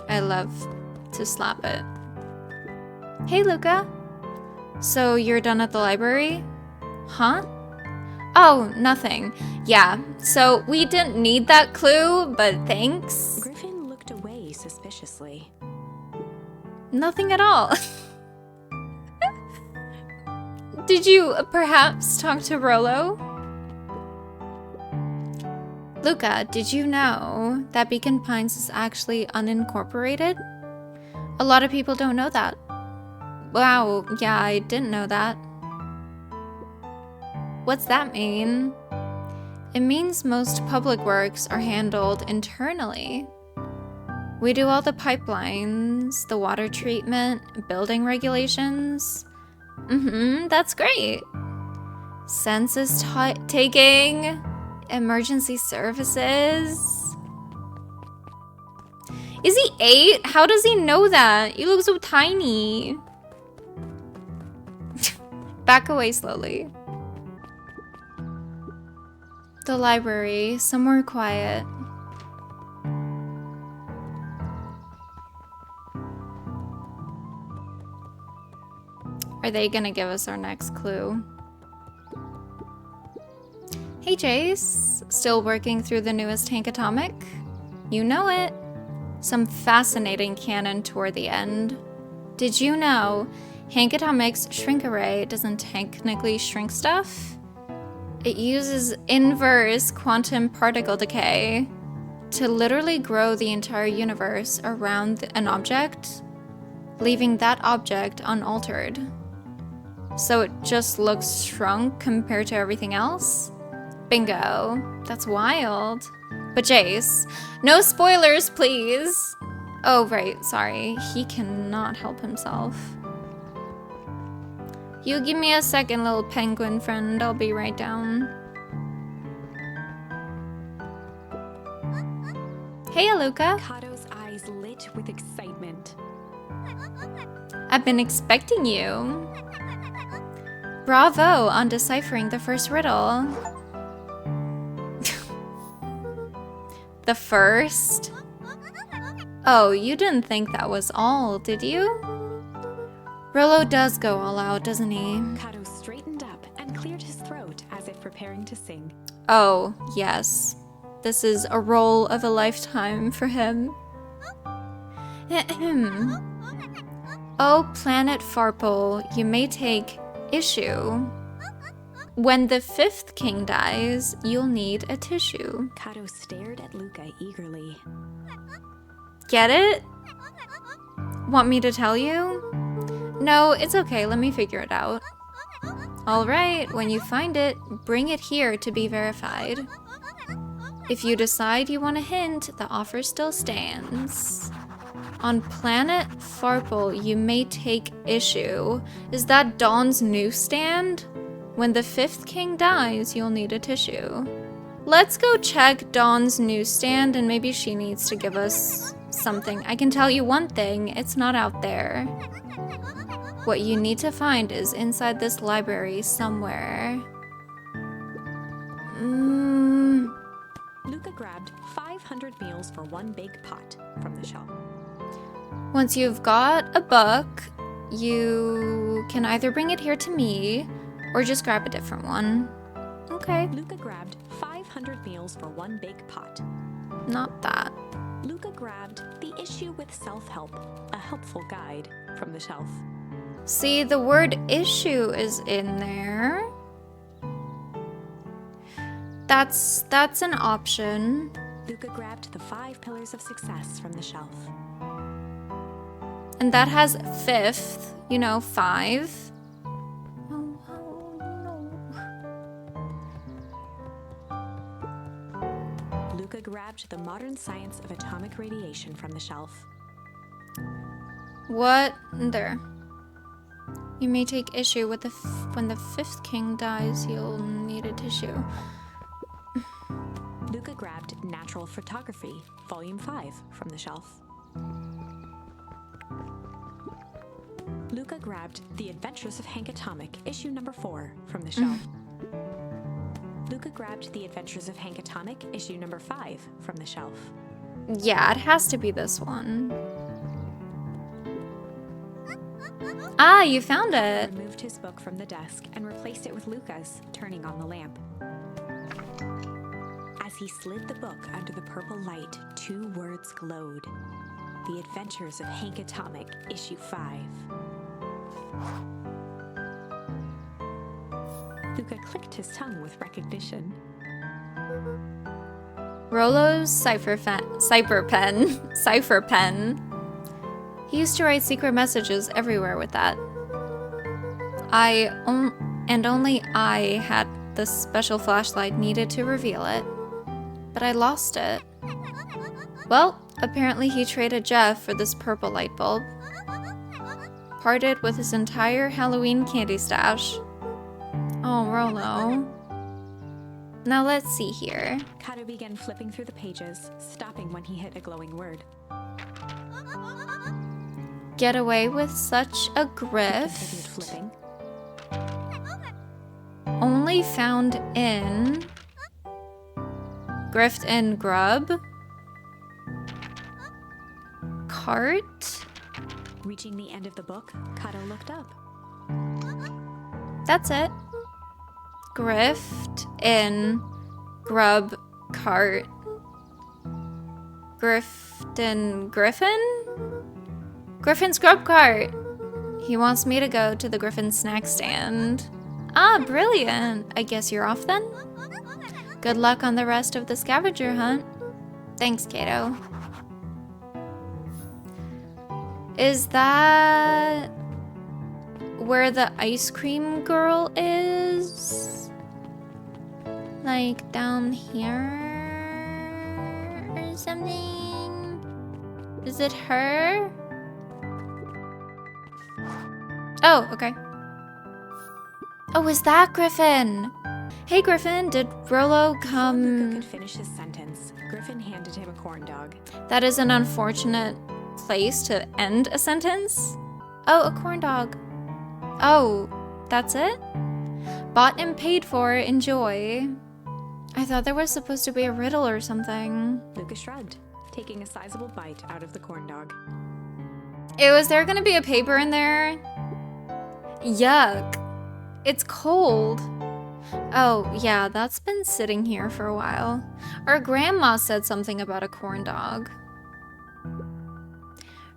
I love to slap it. Hey, Luca. So you're done at the library? Huh? Oh, nothing. Yeah, so we didn't need that clue, but thanks. Griffin looked away suspiciously. Nothing at all. Did you perhaps talk to Rolo? Luca, did you know that Beacon Pines is actually unincorporated? A lot of people don't know that. Wow, yeah, I didn't know that. What's that mean? It means most public works are handled internally. We do all the pipelines, the water treatment, building regulations. That's great. Census taking, emergency services. Is he 8? How does he know that? You look so tiny. Back away slowly. The library, somewhere quiet. Are they gonna give us our next clue? Hey Jace, still working through the newest Hank Atomic? You know it. Some fascinating canon toward the end. Did you know Hank Atomic's shrink array doesn't technically shrink stuff? It uses inverse quantum particle decay to literally grow the entire universe around an object, leaving that object unaltered. So it just looks shrunk compared to everything else? Bingo. That's wild. But Jace, no spoilers, please. Oh, right, sorry. He cannot help himself. You give me a second, little penguin friend. I'll be right down. Hey, Aluka. Kato's eyes lit with excitement. I've been expecting you. Bravo on deciphering the first riddle. The first? Oh, you didn't think that was all, did you? Rolo does go all out, doesn't he? Kato straightened up and cleared his throat as if preparing to sing. Oh, yes. This is a role of a lifetime for him. Oh, Planet Farple, you may take issue. When the 5th king dies, you'll need a tissue. Kato stared at Luca eagerly. Get it? Want me to tell you? No, it's okay, let me figure it out. Alright, when you find it, bring it here to be verified. If you decide you want a hint, the offer still stands. On Planet Farple, you may take issue. Is that Dawn's newsstand? When the 5th king dies, you'll need a tissue. Let's go check Dawn's newsstand and maybe she needs to give us something. I can tell you one thing, it's not out there. What you need to find is inside this library somewhere. Luca grabbed 500 meals for one big pot from the shelf. Once you've got a book, you can either bring it here to me or just grab a different one. Okay. Luca grabbed 500 meals for one big pot. Not that. Luca grabbed The Issue with Self-Help, a helpful guide, from the shelf. See, the word issue is in there. That's an option. Luca grabbed the 5 pillars of success from the shelf. And that has fifth, you know, 5. Luca grabbed the modern science of atomic radiation from the shelf. What? There. You may take issue with when the 5th king dies, you'll need a tissue. Luca grabbed Natural Photography, Volume 5, from the shelf. Luca grabbed The Adventures of Hank Atomic, issue number 4, from the shelf. Luca grabbed The Adventures of Hank Atomic, issue number 5, from the shelf. Yeah, it has to be this one. Ah, you found it. Removed his book from the desk and replaced it with Luca's, turning on the lamp. As he slid the book under the purple light, 2 words glowed. The Adventures of Hank Atomic, issue 5. Luca clicked his tongue with recognition. Rollo's cipher pen. He used to write secret messages everywhere with that. Only I had the special flashlight needed to reveal it. But I lost it. Well, apparently he traded Jeff for this purple light bulb. Parted with his entire Halloween candy stash. Oh, Rollo. Now let's see here. Kato began flipping through the pages, stopping when he hit a glowing word. Get away with such a Continued grift. flipping. Only found in Grift and Grub. Cart. Reaching the end of the book, Kato looked up. That's it. Grift in Grub Cart. Grift and Griffin? Griffin's Grub Cart. He wants me to go to the Griffin snack stand. Ah, brilliant. I guess you're off then? Good luck on the rest of the scavenger hunt. Thanks, Kato. Is that where the ice cream girl is? Like down here or something? Is it her? Oh, okay. Oh, is that Griffin? Hey, Griffin, did Rollo Luca come? could finish his sentence. Griffin handed him a corn dog. That is an unfortunate place to end a sentence. Oh, a corn dog. Oh, that's it? Bought and paid for, enjoy. I thought there was supposed to be a riddle or something. Luca shrugged, taking a sizable bite out of the corn dog. Was there gonna be a paper in there? Yuck. It's cold. Oh, yeah, that's been sitting here for a while. Our grandma said something about a corn dog.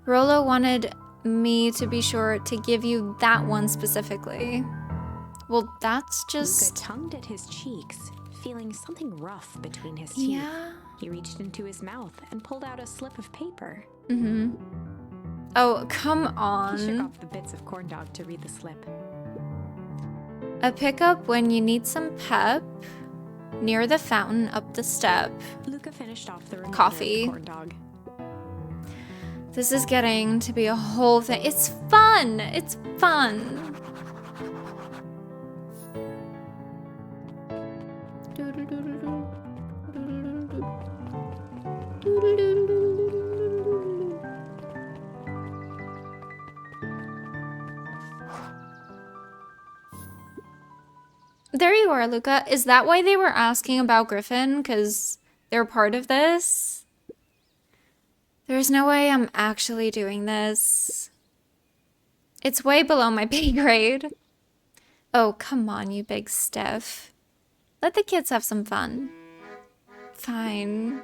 Rollo wanted me to be sure to give you that one specifically. Well, that's Luca just... tongued at his cheeks, feeling something rough between his teeth. Yeah. He reached into his mouth and pulled out a slip of paper. Mm-hmm. Oh, come He shook on. off the bits of corn dog to read the slip. A pickup when you need some pep. Near the fountain up the step. Luca finished off the remainder Coffee. of the corn dog. This is getting to be a whole thing. It's fun. It's fun. There you are, Luca. Is that why they were asking about Griffin? Because they're part of this? There's no way I'm actually doing this. It's way below my pay grade. Oh, come on, you big stiff. Let the kids have some fun. Fine.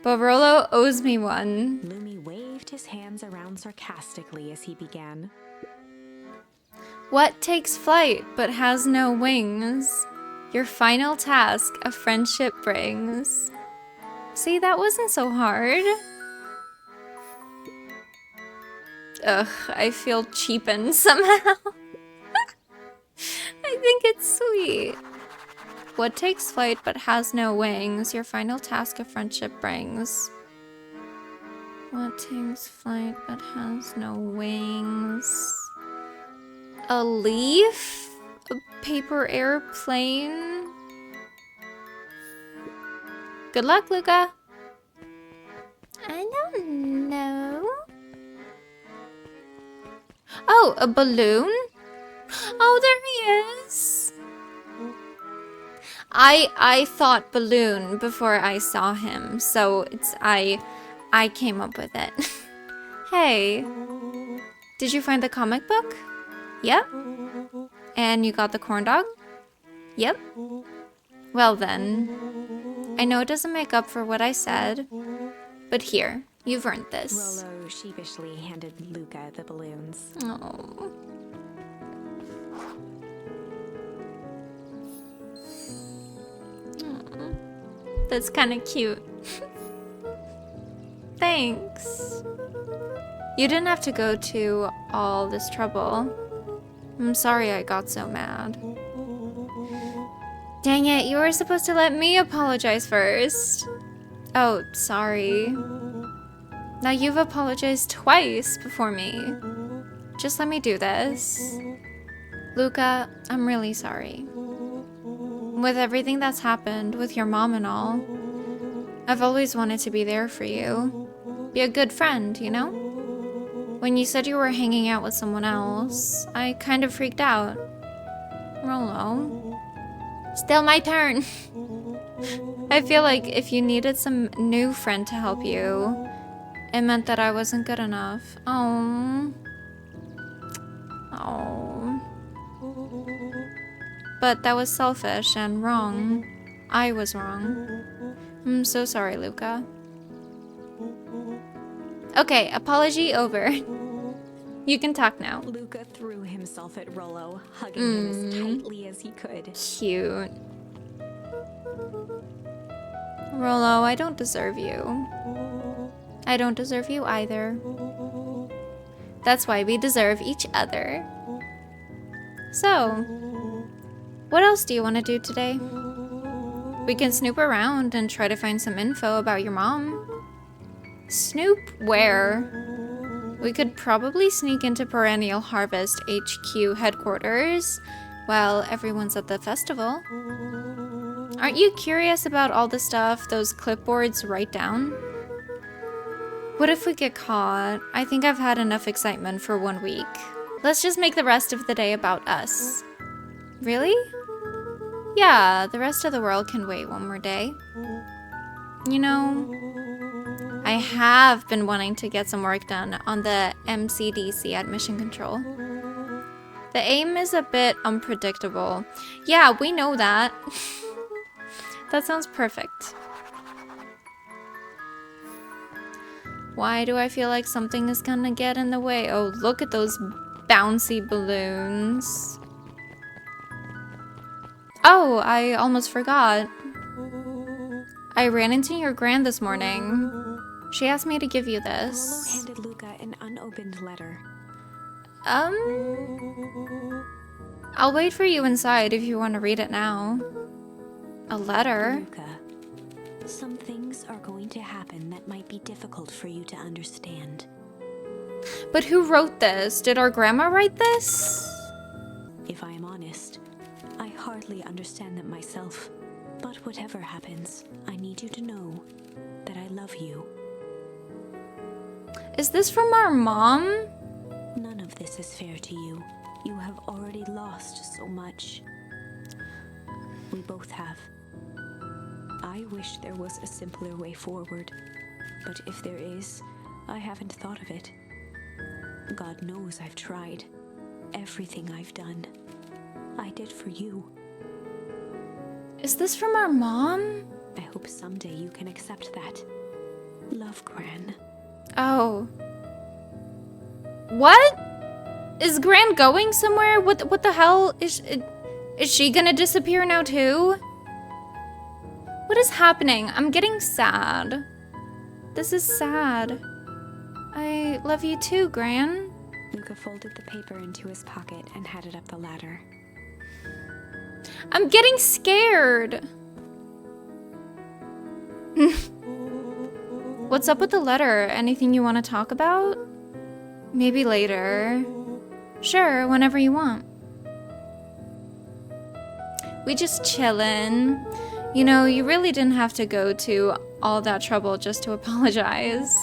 But Rollo owes me one. Lumi waved his hands around sarcastically as he began. What takes flight but has no wings? Your final task a friendship brings. See, that wasn't so hard. Ugh, I feel cheapened somehow. I think it's sweet. What takes flight but has no wings? Your final task a friendship brings. What takes flight but has no wings? A leaf? A paper airplane? Good luck, Luca. I don't know. Oh, a balloon? Oh, there he is. I thought balloon before I saw him, so I came up with it. Hey, did you find the comic book? Yep. And you got the corn dog? Yep. Well then, I know it doesn't make up for what I said, but here, you've earned this. Rolo sheepishly handed Luca the balloons. Oh. That's kind of cute. Thanks. You didn't have to go to all this trouble. I'm sorry I got so mad. Dang it, you were supposed to let me apologize first. Oh, sorry. Now you've apologized twice before me. Just let me do this. Luca, I'm really sorry. With everything that's happened, with your mom and all, I've always wanted to be there for you. Be a good friend, you know? When you said you were hanging out with someone else, I kind of freaked out. Rolo. Still my turn. I feel like if you needed some new friend to help you, it meant that I wasn't good enough. Oh. Oh. But that was selfish and wrong. I was wrong. I'm so sorry, Luca. Okay, apology over. You can talk now. Luca threw himself at Rolo, hugging him as tightly as he could. Cute. Rolo, I don't deserve you. I don't deserve you either. That's why we deserve each other. So, what else do you want to do today? We can snoop around and try to find some info about your mom. Snoop where? We could probably sneak into Perennial Harvest HQ headquarters while everyone's at the festival. Aren't you curious about all the stuff those clipboards write down? What if we get caught? I think I've had enough excitement for 1 week. Let's just make the rest of the day about us. Really? Yeah, the rest of the world can wait one more day. You know, I have been wanting to get some work done on the MCDC at Mission Control. The aim is a bit unpredictable. Yeah, we know that. That sounds perfect. Why do I feel like something is gonna get in the way? Oh, look at those bouncy balloons. Oh, I almost forgot. I ran into your gran this morning. She asked me to give you Rolo this. handed Luca an unopened letter. I'll wait for you inside if you want to read it now. A letter? Luca, some things are going to happen that might be difficult for you to understand. But who wrote this? Did our grandma write this? If I am honest, I hardly understand them myself. But whatever happens, I need you to know that I love you. Is this from our mom? None of this is fair to you. You have already lost so much. We both have. I wish there was a simpler way forward, but if there is, I haven't thought of it. God knows I've tried. Everything I've done, I did for you. Is this from our mom? I hope someday you can accept that. Love, Gran. Oh. What? Is Gran going somewhere? What the hell is it? Is she gonna disappear now too? What is happening? I'm getting sad. This is sad. I love you too, Gran. Luca folded the paper into his pocket and headed up the ladder. I'm getting scared. What's up with the letter? Anything you want to talk about? Maybe later. Sure, whenever you want. We just chillin'. You know, you really didn't have to go to all that trouble just to apologize.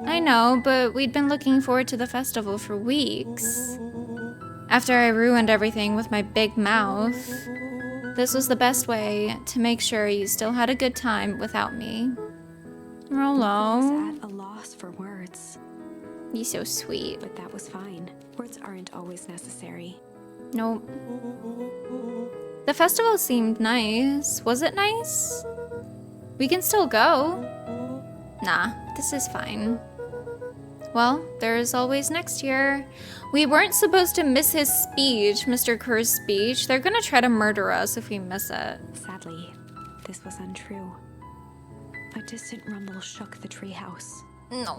I know, but we'd been looking forward to the festival for weeks. After I ruined everything with my big mouth, this was the best way to make sure you still had a good time without me. I Rolo, was at a loss for words, you're so sweet. but that was fine. Words aren't always necessary. Nope. The festival seemed nice. Was it nice? We can still go. Nah, this is fine. Well, there's always next year. We weren't supposed to miss his speech, Mr. Kerr's speech. They're gonna try to murder us if we miss it. Sadly, this was untrue. A distant rumble shook the treehouse. No,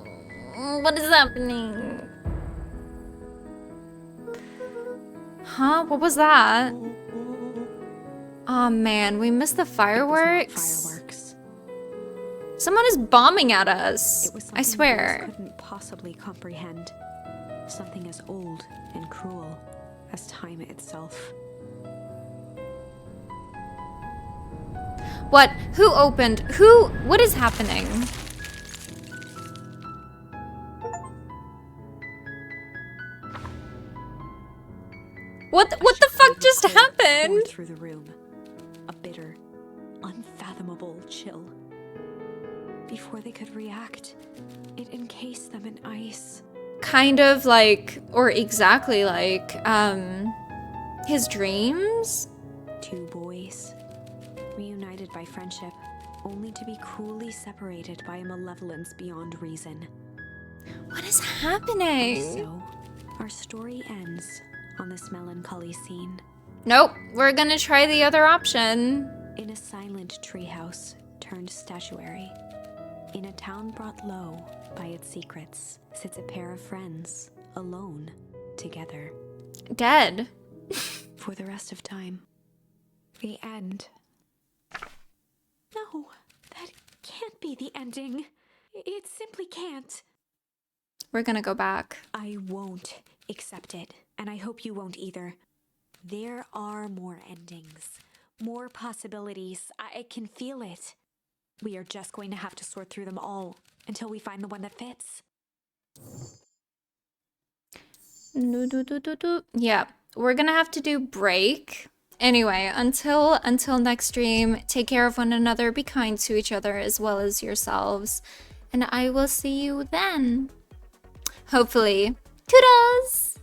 what is happening? Huh? What was that? Oh man, we missed the It was not fireworks. fireworks. Someone is bombing at us. It was I something swear. Rose couldn't possibly comprehend. Something as old and cruel as time itself. What? Who opened? Who? What is happening? What the fuck just Poured happened? through the room. A bitter, unfathomable chill. Before they could react, it encased them in ice. Kind of like, or exactly like, his dreams? Two boys, reunited by friendship, only to be cruelly separated by a malevolence beyond reason. What is happening? So, our story ends on this melancholy scene. Nope, we're gonna try the other option. In a silent treehouse turned statuary, in a town brought low by its secrets, sits a pair of friends, alone, together, Dead. for the rest of time. The end. No, that can't be the ending. It simply can't. We're gonna go back. I won't accept it, and I hope you won't either. There are more endings, more possibilities. I can feel it. We are just going to have to sort through them all until we find the one that fits. Yeah, we're gonna have to do break. Anyway, until next stream, take care of one another, be kind to each other as well as yourselves, and I will see you then. Hopefully. Toodles!